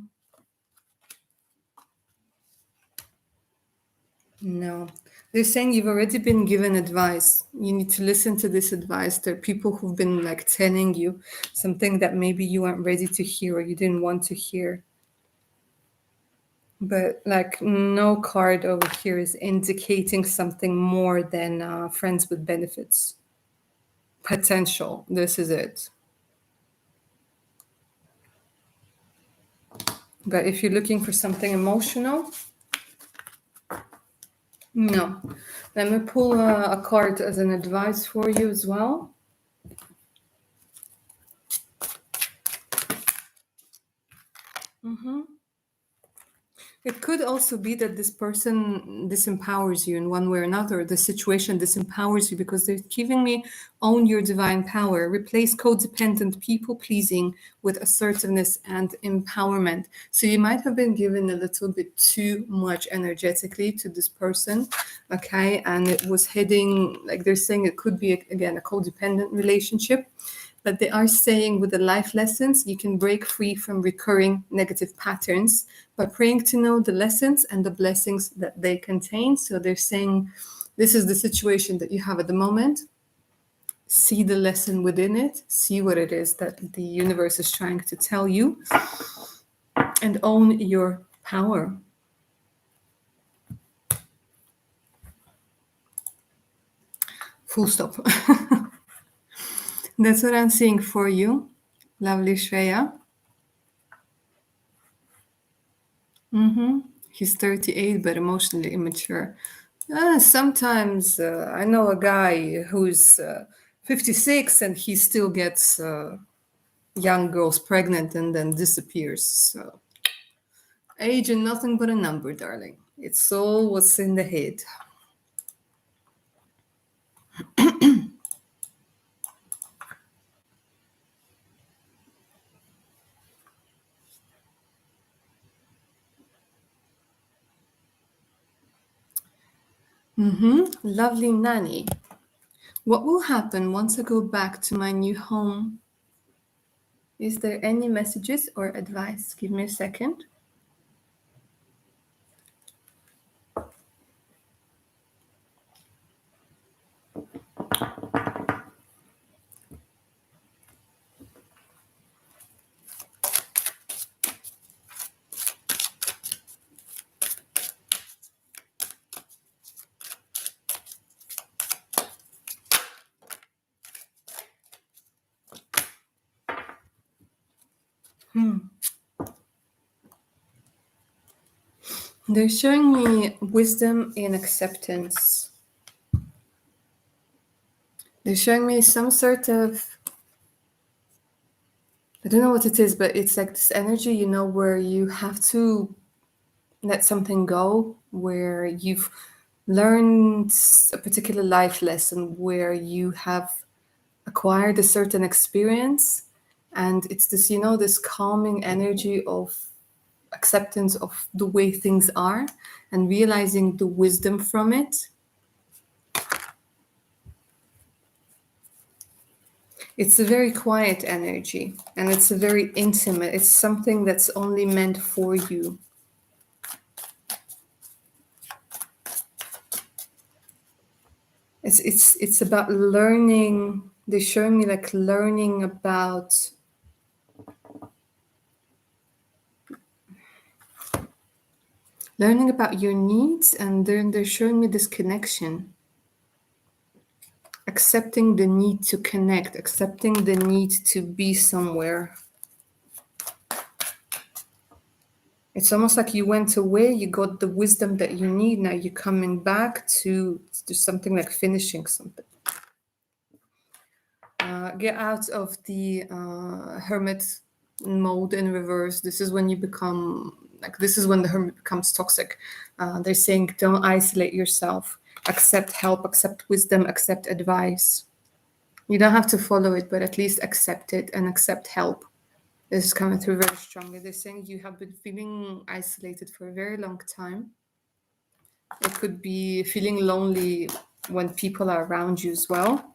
No. They're saying you've already been given advice. You need to listen to this advice. There are people who've been like telling you something that maybe you weren't ready to hear or you didn't want to hear. But like no card over here is indicating something more than friends with benefits. Potential. This is it. But if you're looking for something emotional, no. Let me pull a card as an advice for you as well. Mm-hmm. It could also be that this person disempowers you in one way or another. The situation disempowers you because they're giving me own your divine power, replace codependent people pleasing with assertiveness and empowerment. So you might have been given a little bit too much energetically to this person, okay? And it was heading, like they're saying, it could be, again, a codependent relationship. But they are saying with the life lessons, you can break free from recurring negative patterns by praying to know the lessons and the blessings that they contain. So they're saying this is the situation that you have at the moment. See the lesson within it, see what it is that the universe is trying to tell you, and own your power. Full stop. That's what I'm seeing for you, lovely Shreya. Mm-hmm. He's 38, but emotionally immature. Sometimes I know a guy who's 56 and he still gets young girls pregnant and then disappears. So, age and nothing but a number, darling. It's all what's in the head. Lovely nanny. What will happen once I go back to my new home? Is there any messages or advice? Give me a second. They're showing me wisdom in acceptance. They're showing me some sort of, I don't know what it is, but it's like this energy, you know, where you have to let something go, where you've learned a particular life lesson, where you have acquired a certain experience, and it's this, this calming energy of acceptance of the way things are and realizing the wisdom from it. It's a very quiet energy, and it's a very intimate. It's something that's only meant for you. It's about learning. They're showing me like learning about your needs, and then they're showing me this connection. Accepting the need to connect, accepting the need to be somewhere. It's almost like you went away, you got the wisdom that you need, now you're coming back to something like finishing something. Get out of the hermit mode in reverse. This is when you become, this is when the hermit becomes toxic. They're saying don't isolate yourself. Accept help, accept wisdom, accept advice. You don't have to follow it, but at least accept it and accept help. This is coming through very strongly. They're saying you have been feeling isolated for a very long time. It could be feeling lonely when people are around you as well.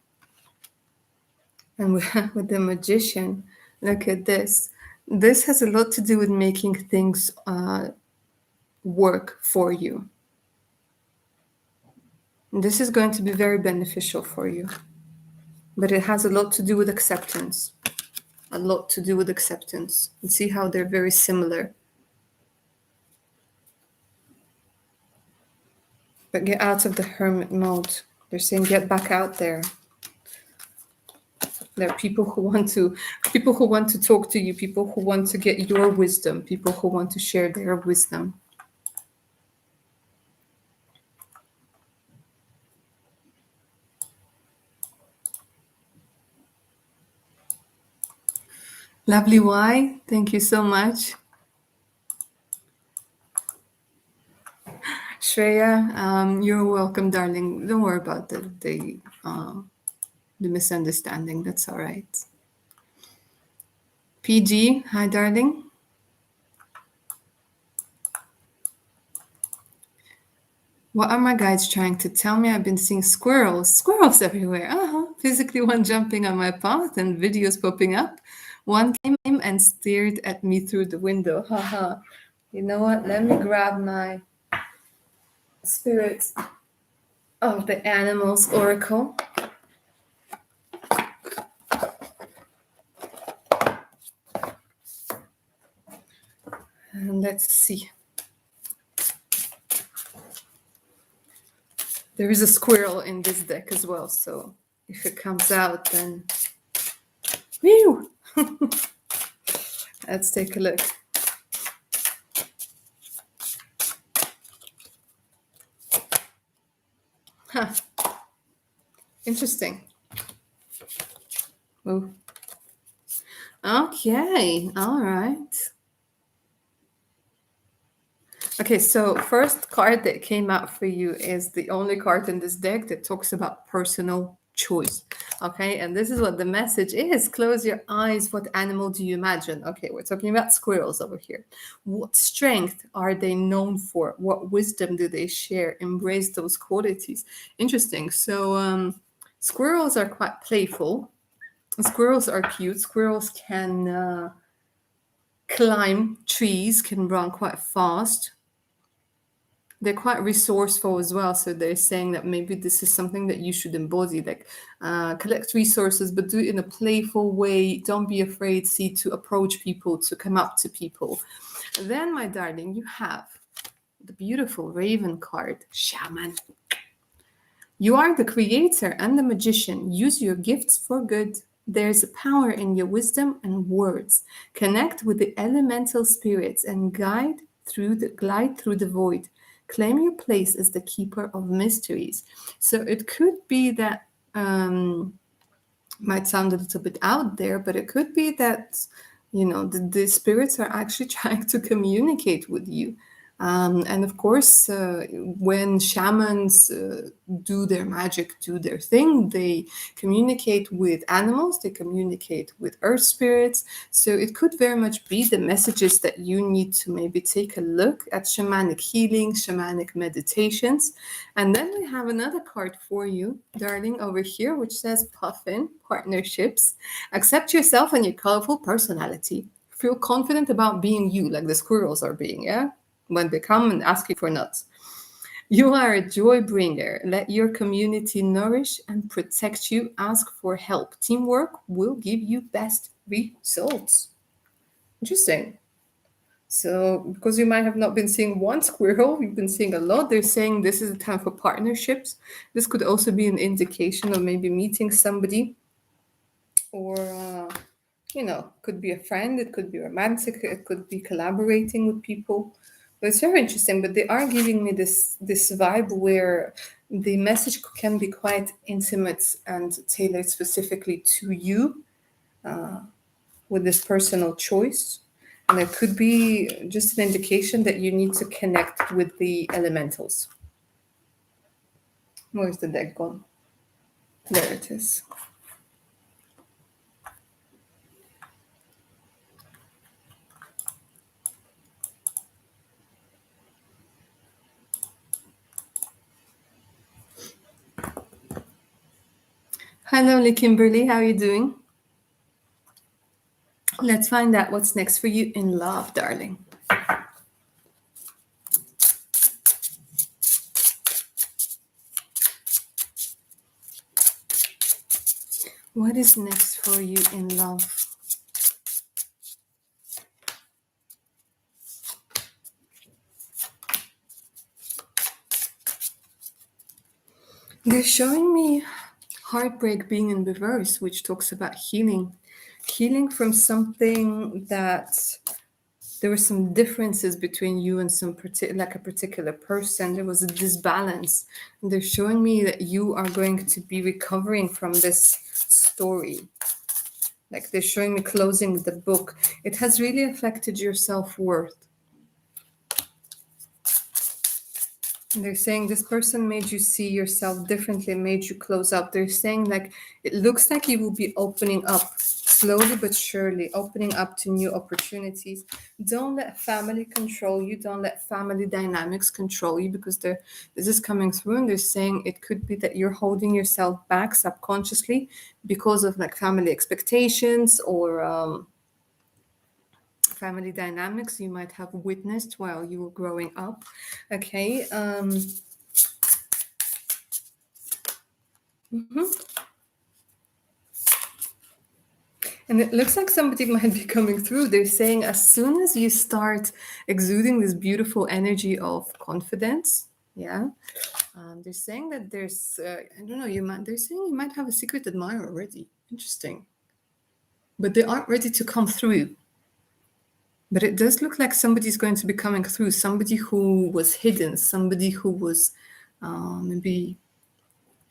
And with the magician, look at this. This has a lot to do with making things work for you. This is going to be very beneficial for you. But it has a lot to do with acceptance. A lot to do with acceptance. And see how they're very similar. But get out of the hermit mode. They're saying get back out there. There are people who want to talk to you, people who want to get your wisdom, people who want to share their wisdom. Lovely Y, thank you so much. Shreya, you're welcome, darling. Don't worry about the misunderstanding. That's all right. PG, hi, darling. What are my guides trying to tell me? I've been seeing squirrels everywhere. Physically one jumping on my path and videos popping up. One came and stared at me through the window. Haha. You know what? Let me grab my Spirits of the Animals Oracle. And let's see. There is a squirrel in this deck as well, so if it comes out, then... Whew! Let's take a look. Huh. Interesting. Ooh. Okay, all right. Okay, so first card that came out for you is the only card in this deck that talks about personal choice. Okay, and this is what the message is. Close your eyes. What animal do you imagine? Okay, we're talking about squirrels over here. What strength are they known for? What wisdom do they share? Embrace those qualities. Interesting. So squirrels are quite playful. Squirrels are cute. Squirrels can climb trees, can run quite fast. They're quite resourceful as well. So they're saying that maybe this is something that you should embody, like collect resources, but do it in a playful way. Don't be afraid, to approach people, to come up to people. Then, my darling, you have the beautiful Raven card, Shaman. You are the creator and the magician. Use your gifts for good. There's a power in your wisdom and words. Connect with the elemental spirits and glide through the void. Claim your place as the keeper of mysteries. So it could be that, might sound a little bit out there, but it could be that, the spirits are actually trying to communicate with you. And of course, when shamans do their magic, do their thing, they communicate with animals, they communicate with earth spirits. So it could very much be the messages that you need to maybe take a look at shamanic healing, shamanic meditations. And then we have another card for you, darling, over here, which says Puffin, partnerships. Accept yourself and your colorful personality. Feel confident about being you, like the squirrels are being, yeah? When they come and ask you for nuts. You are a joy bringer. Let your community nourish and protect you. Ask for help. Teamwork will give you best results. Interesting. So, because you might have not been seeing one squirrel, you've been seeing a lot. They're saying this is a time for partnerships. This could also be an indication of maybe meeting somebody, or could be a friend, it could be romantic, it could be collaborating with people. But it's very interesting. But they are giving me this vibe where the message can be quite intimate and tailored specifically to you, with this personal choice. And it could be just an indication that you need to connect with the elementals. Where's the deck gone? There it is. Hi, lovely Kimberly. How are you doing? Let's find out what's next for you in love, darling. What is next for you in love? They're showing me heartbreak being in reverse, which talks about healing. Healing from something that there were some differences between you and like a particular person. There was a disbalance. And they're showing me that you are going to be recovering from this story. Like they're showing me closing the book. It has really affected your self-worth. And they're saying this person made you see yourself differently, made you close up. They're saying like it looks like you will be opening up slowly but surely, opening up to new opportunities. Don't let family control you. Don't let family dynamics control you, because this is coming through, and they're saying it could be that you're holding yourself back subconsciously because of like family expectations or family dynamics you might have witnessed while you were growing up. Okay. And it looks like somebody might be coming through. They're saying as soon as you start exuding this beautiful energy of confidence, yeah, they're saying that there's, I don't know, they're saying you might have a secret admirer already. Interesting. But they aren't ready to come through. But it does look like somebody's going to be coming through, somebody who was hidden, somebody who was maybe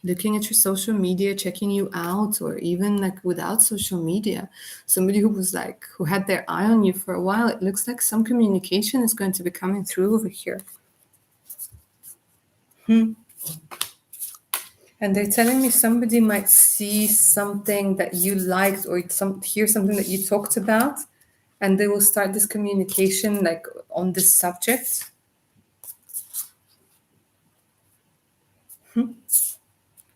looking at your social media, checking you out, or even like without social media, somebody who was like, who had their eye on you for a while. It looks like some communication is going to be coming through over here. And they're telling me somebody might see something that you liked, or hear something that you talked about, and they will start this communication like on this subject.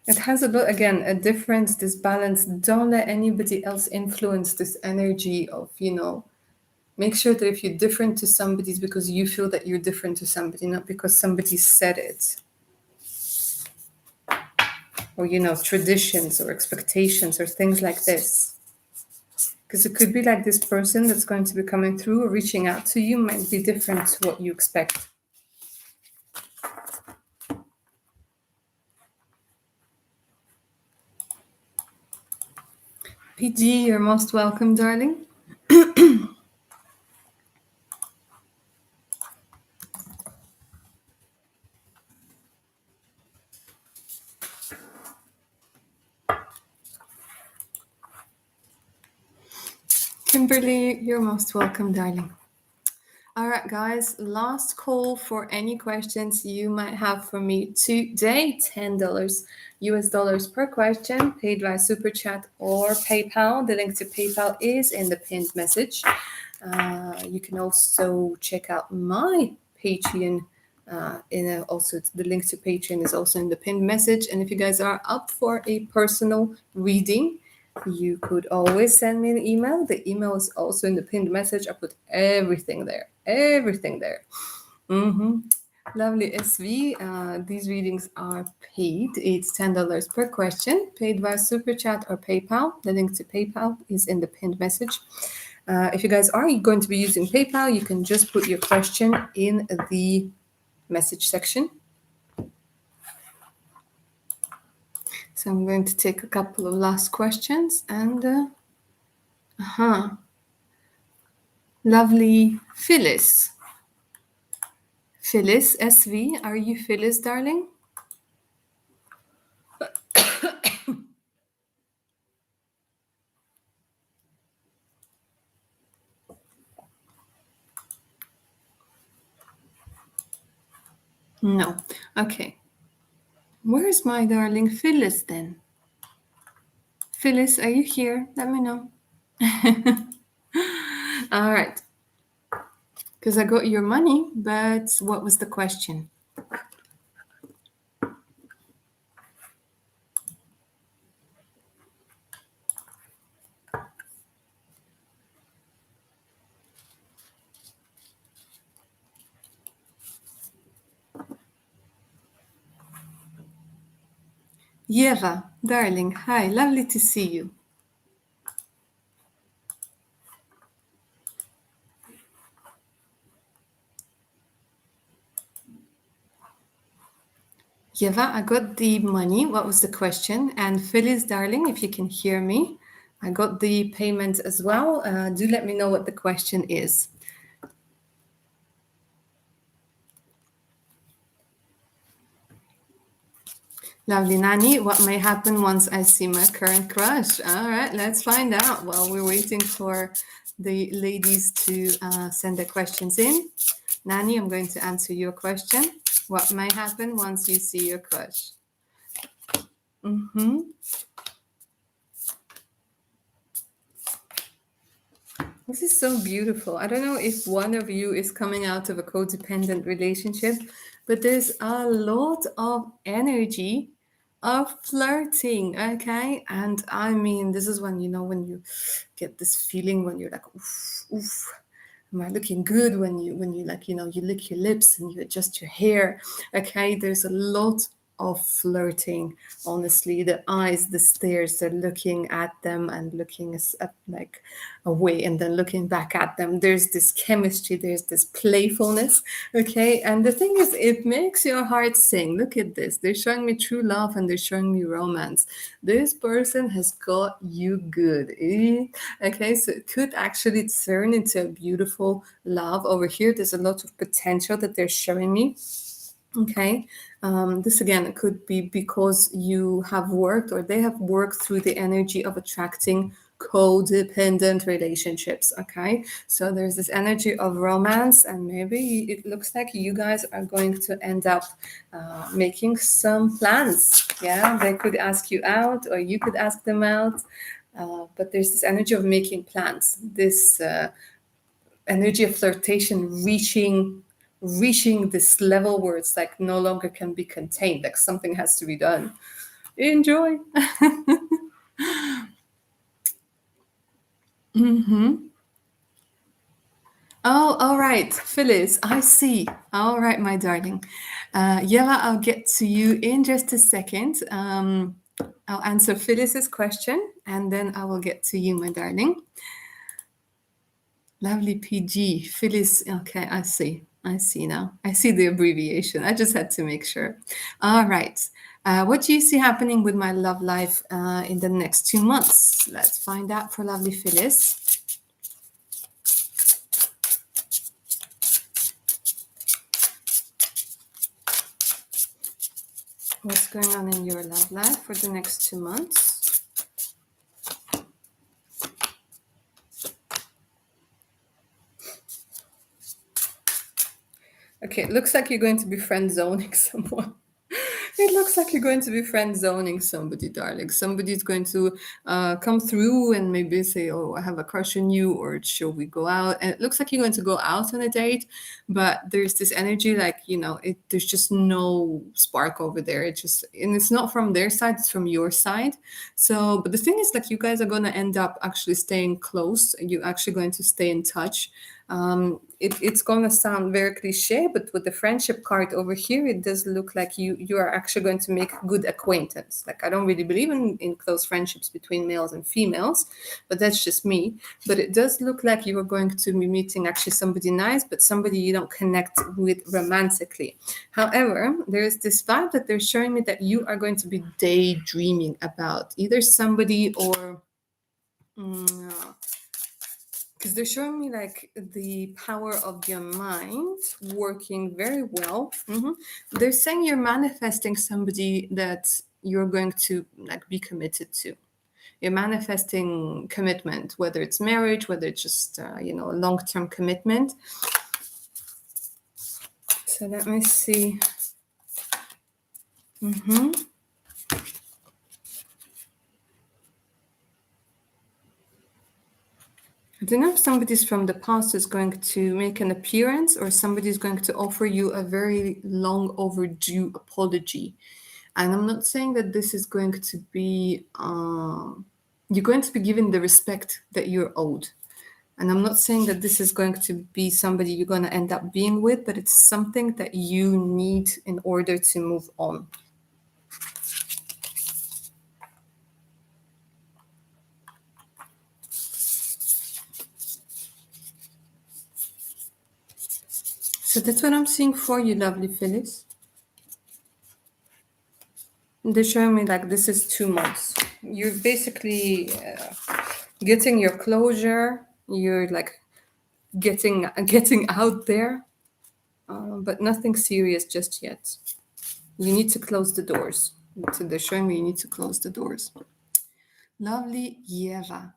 It has a difference, this balance. Don't let anybody else influence this energy of, make sure that if you're different to somebody, it's because you feel that you're different to somebody, not because somebody said it. Or, traditions or expectations or things like this. Because it could be like this person that's going to be coming through or reaching out to you might be different to what you expect. PG, you're most welcome, darling. Kimberly, you're most welcome, darling. All right, guys, last call for any questions you might have for me today. $10 US dollars per question, paid via Super Chat or PayPal. The link to PayPal is in the pinned message. You can also check out my Patreon. Also, the link to Patreon is also in the pinned message. And if you guys are up for a personal reading, you could always send me an email. The email is also in the pinned message. I put everything there. Everything there. Lovely SV. These readings are paid. It's $10 per question, paid via Super Chat or PayPal. The link to PayPal is in the pinned message. If you guys are going to be using PayPal, you can just put your question in the message section. So I'm going to take a couple of last questions and lovely Phyllis. Phyllis SV, are you Phyllis, darling? No. Okay. Where's my darling Phyllis then? Phyllis, are you here? Let me know. All right. Because I got your money, but what was the question? Yeva, darling, hi, lovely to see you. Yeva, I got the money. What was the question? And Phyllis, darling, if you can hear me, I got the payment as well. Do let me know what the question is. Lovely Nani, what may happen once I see my current crush? All right, let's find out while we're waiting for the ladies to send their questions in. Nani, I'm going to answer your question. What may happen once you see your crush? This is so beautiful. I don't know if one of you is coming out of a codependent relationship, but there's a lot of energy of flirting, okay? And I mean, this is when, when you get this feeling when you're like, oof, oof. Am I looking good when you like, you lick your lips and you adjust your hair, okay? There's a lot of flirting, honestly. The eyes, the stares, they're looking at them and looking like away and then looking back at them. There's this chemistry, there's this playfulness, okay? And the thing is, it makes your heart sing. Look at this. They're showing me true love and they're showing me romance. This person has got you good. Okay, so it could actually turn into a beautiful love. Over here, there's a lot of potential that they're showing me. Okay, this again could be because you have worked or they have worked through the energy of attracting codependent relationships. Okay, so there's this energy of romance, and maybe it looks like you guys are going to end up making some plans. Yeah, they could ask you out or you could ask them out, but there's this energy of making plans, this energy of flirtation reaching this level where it's like no longer can be contained, like something has to be done. Enjoy. Oh, all right, Phyllis, I see. All right, my darling. Yella, I'll get to you in just a second. I'll answer Phyllis's question and then I will get to you, my darling. Lovely PG, Phyllis. Okay, I see now. I see the abbreviation. I just had to make sure. All right. What do you see happening with my love life in the next 2 months? Let's find out for lovely Phyllis. What's going on in your love life for the next 2 months? Okay, it looks like you're going to be friend zoning someone. It looks like you're going to be friend zoning somebody, darling. Somebody's going to come through and maybe say, "Oh, I have a crush on you," or "Shall we go out?" And it looks like you're going to go out on a date, but there's this energy, like there's just no spark over there. And it's not from their side; it's from your side. So, but the thing is, like, you guys are going to end up actually staying close. You're actually going to stay in touch. It's going to sound very cliche, but with the friendship card over here, it does look like you are actually going to make good acquaintance. Like, I don't really believe in close friendships between males and females, but that's just me. But it does look like you are going to be meeting actually somebody nice, but somebody you don't connect with romantically. However, there's this vibe that they're showing me that you are going to be daydreaming about either somebody or because they're showing me like the power of your mind working very well. They're saying you're manifesting somebody that you're going to like be committed to. You're manifesting commitment, whether it's marriage, whether it's just a long-term commitment. So let me see. I don't know if somebody's from the past is going to make an appearance or somebody's going to offer you a very long overdue apology. And I'm not saying that this is going to be, you're going to be given the respect that you're owed. And I'm not saying that this is going to be somebody you're going to end up being with, but it's something that you need in order to move on. So that's what I'm seeing for you, lovely Phyllis. They're showing me like this is 2 months. You're basically getting your closure. You're like getting out there, but nothing serious just yet. You need to close the doors. So they're showing me you need to close the doors. Lovely Yeva.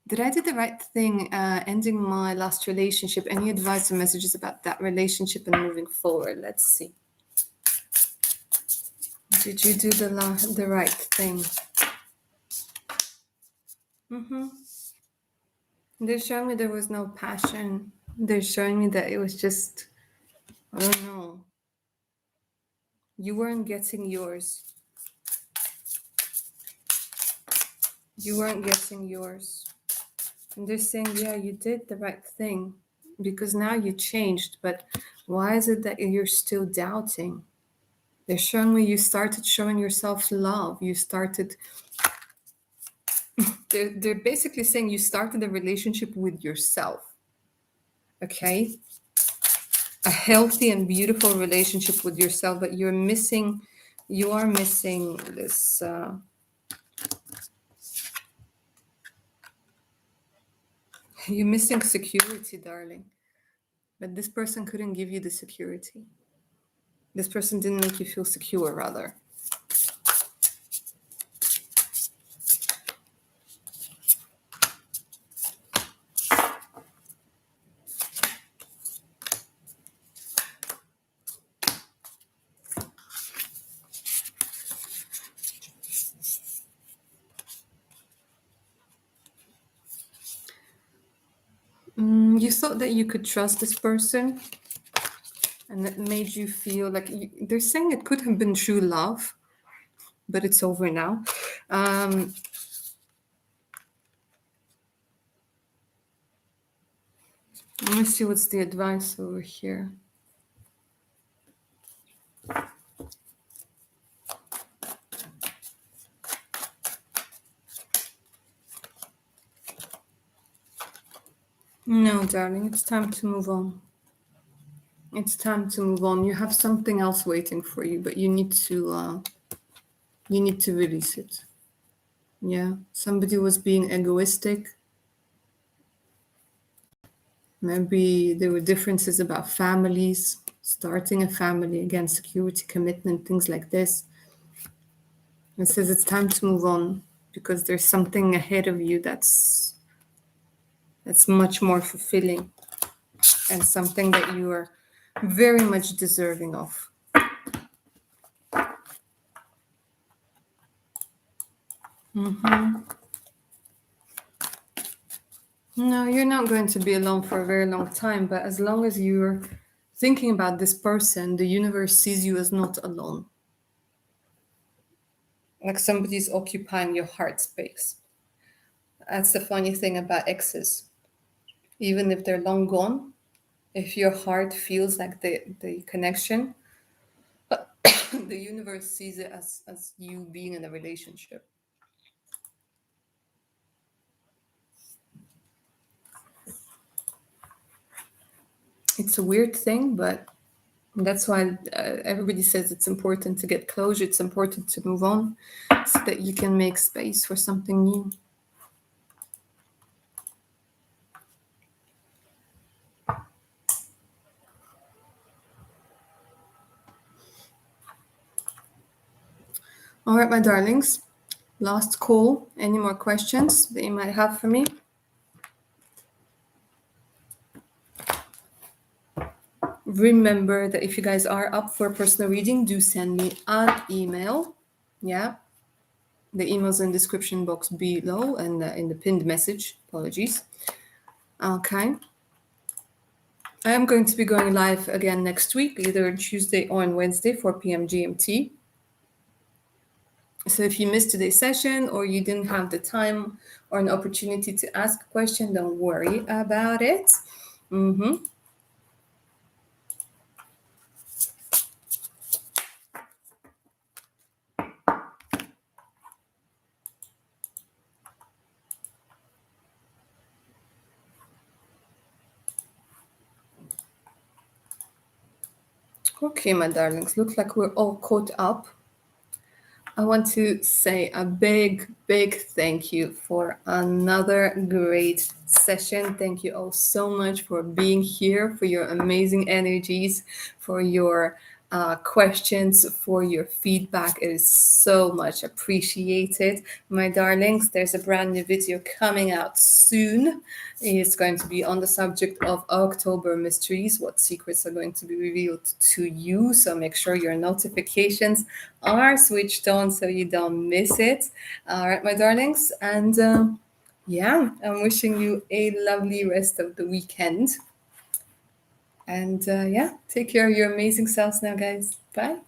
Did I do the right thing ending my last relationship? Any advice or messages about that relationship and moving forward? Let's see. Did you do the right thing? They're showing me there was no passion. They're showing me that it was just, I don't know. You weren't getting yours. You weren't getting yours. And they're saying, yeah, you did the right thing because now you changed. But why is it that you're still doubting? They're showing me you started showing yourself love. You started, they're basically saying you started a relationship with yourself. Okay? A healthy and beautiful relationship with yourself, but you are missing this. You're missing security, darling. But this person couldn't give you the security. This person didn't make you feel secure, rather. You thought that you could trust this person, and it made you feel like they're saying it could have been true love, but it's over now. Let me see what's the advice over here. No, darling, it's time to move on. It's time to move on. You have something else waiting for you, but you need to release it. Yeah, somebody was being egoistic. Maybe there were differences about families, starting a family, again, security, commitment, things like this. It says it's time to move on because there's something ahead of you that's much more fulfilling and something that you are very much deserving of. No, you're not going to be alone for a very long time, but as long as you're thinking about this person, the universe sees you as not alone. Like somebody's occupying your heart space. That's the funny thing about exes. Even if they're long gone, if your heart feels like the connection, the universe sees it as you being in a relationship. It's a weird thing, but that's why everybody says it's important to get closure. It's important to move on so that you can make space for something new. All right, my darlings. Last call. Any more questions that you might have for me? Remember that if you guys are up for a personal reading, do send me an email. Yeah. The email's in the description box below and in the pinned message. Apologies. Okay. I am going to be going live again next week, either on Tuesday or on Wednesday, 4 p.m. GMT. So if you missed today's session or you didn't have the time or an opportunity to ask a question, don't worry about it. Okay, my darlings, looks like we're all caught up. I want to say a big, big thank you for another great session. Thank you all so much for being here, for your amazing energies, for your questions, for your feedback. It is so much appreciated. My darlings, there's a brand new video coming out soon. It's going to be on the subject of October mysteries, what secrets are going to be revealed to you. So make sure your notifications are switched on so you don't miss it. All right, my darlings. And yeah, I'm wishing you a lovely rest of the weekend. And yeah, take care of your amazing selves now, guys. Bye.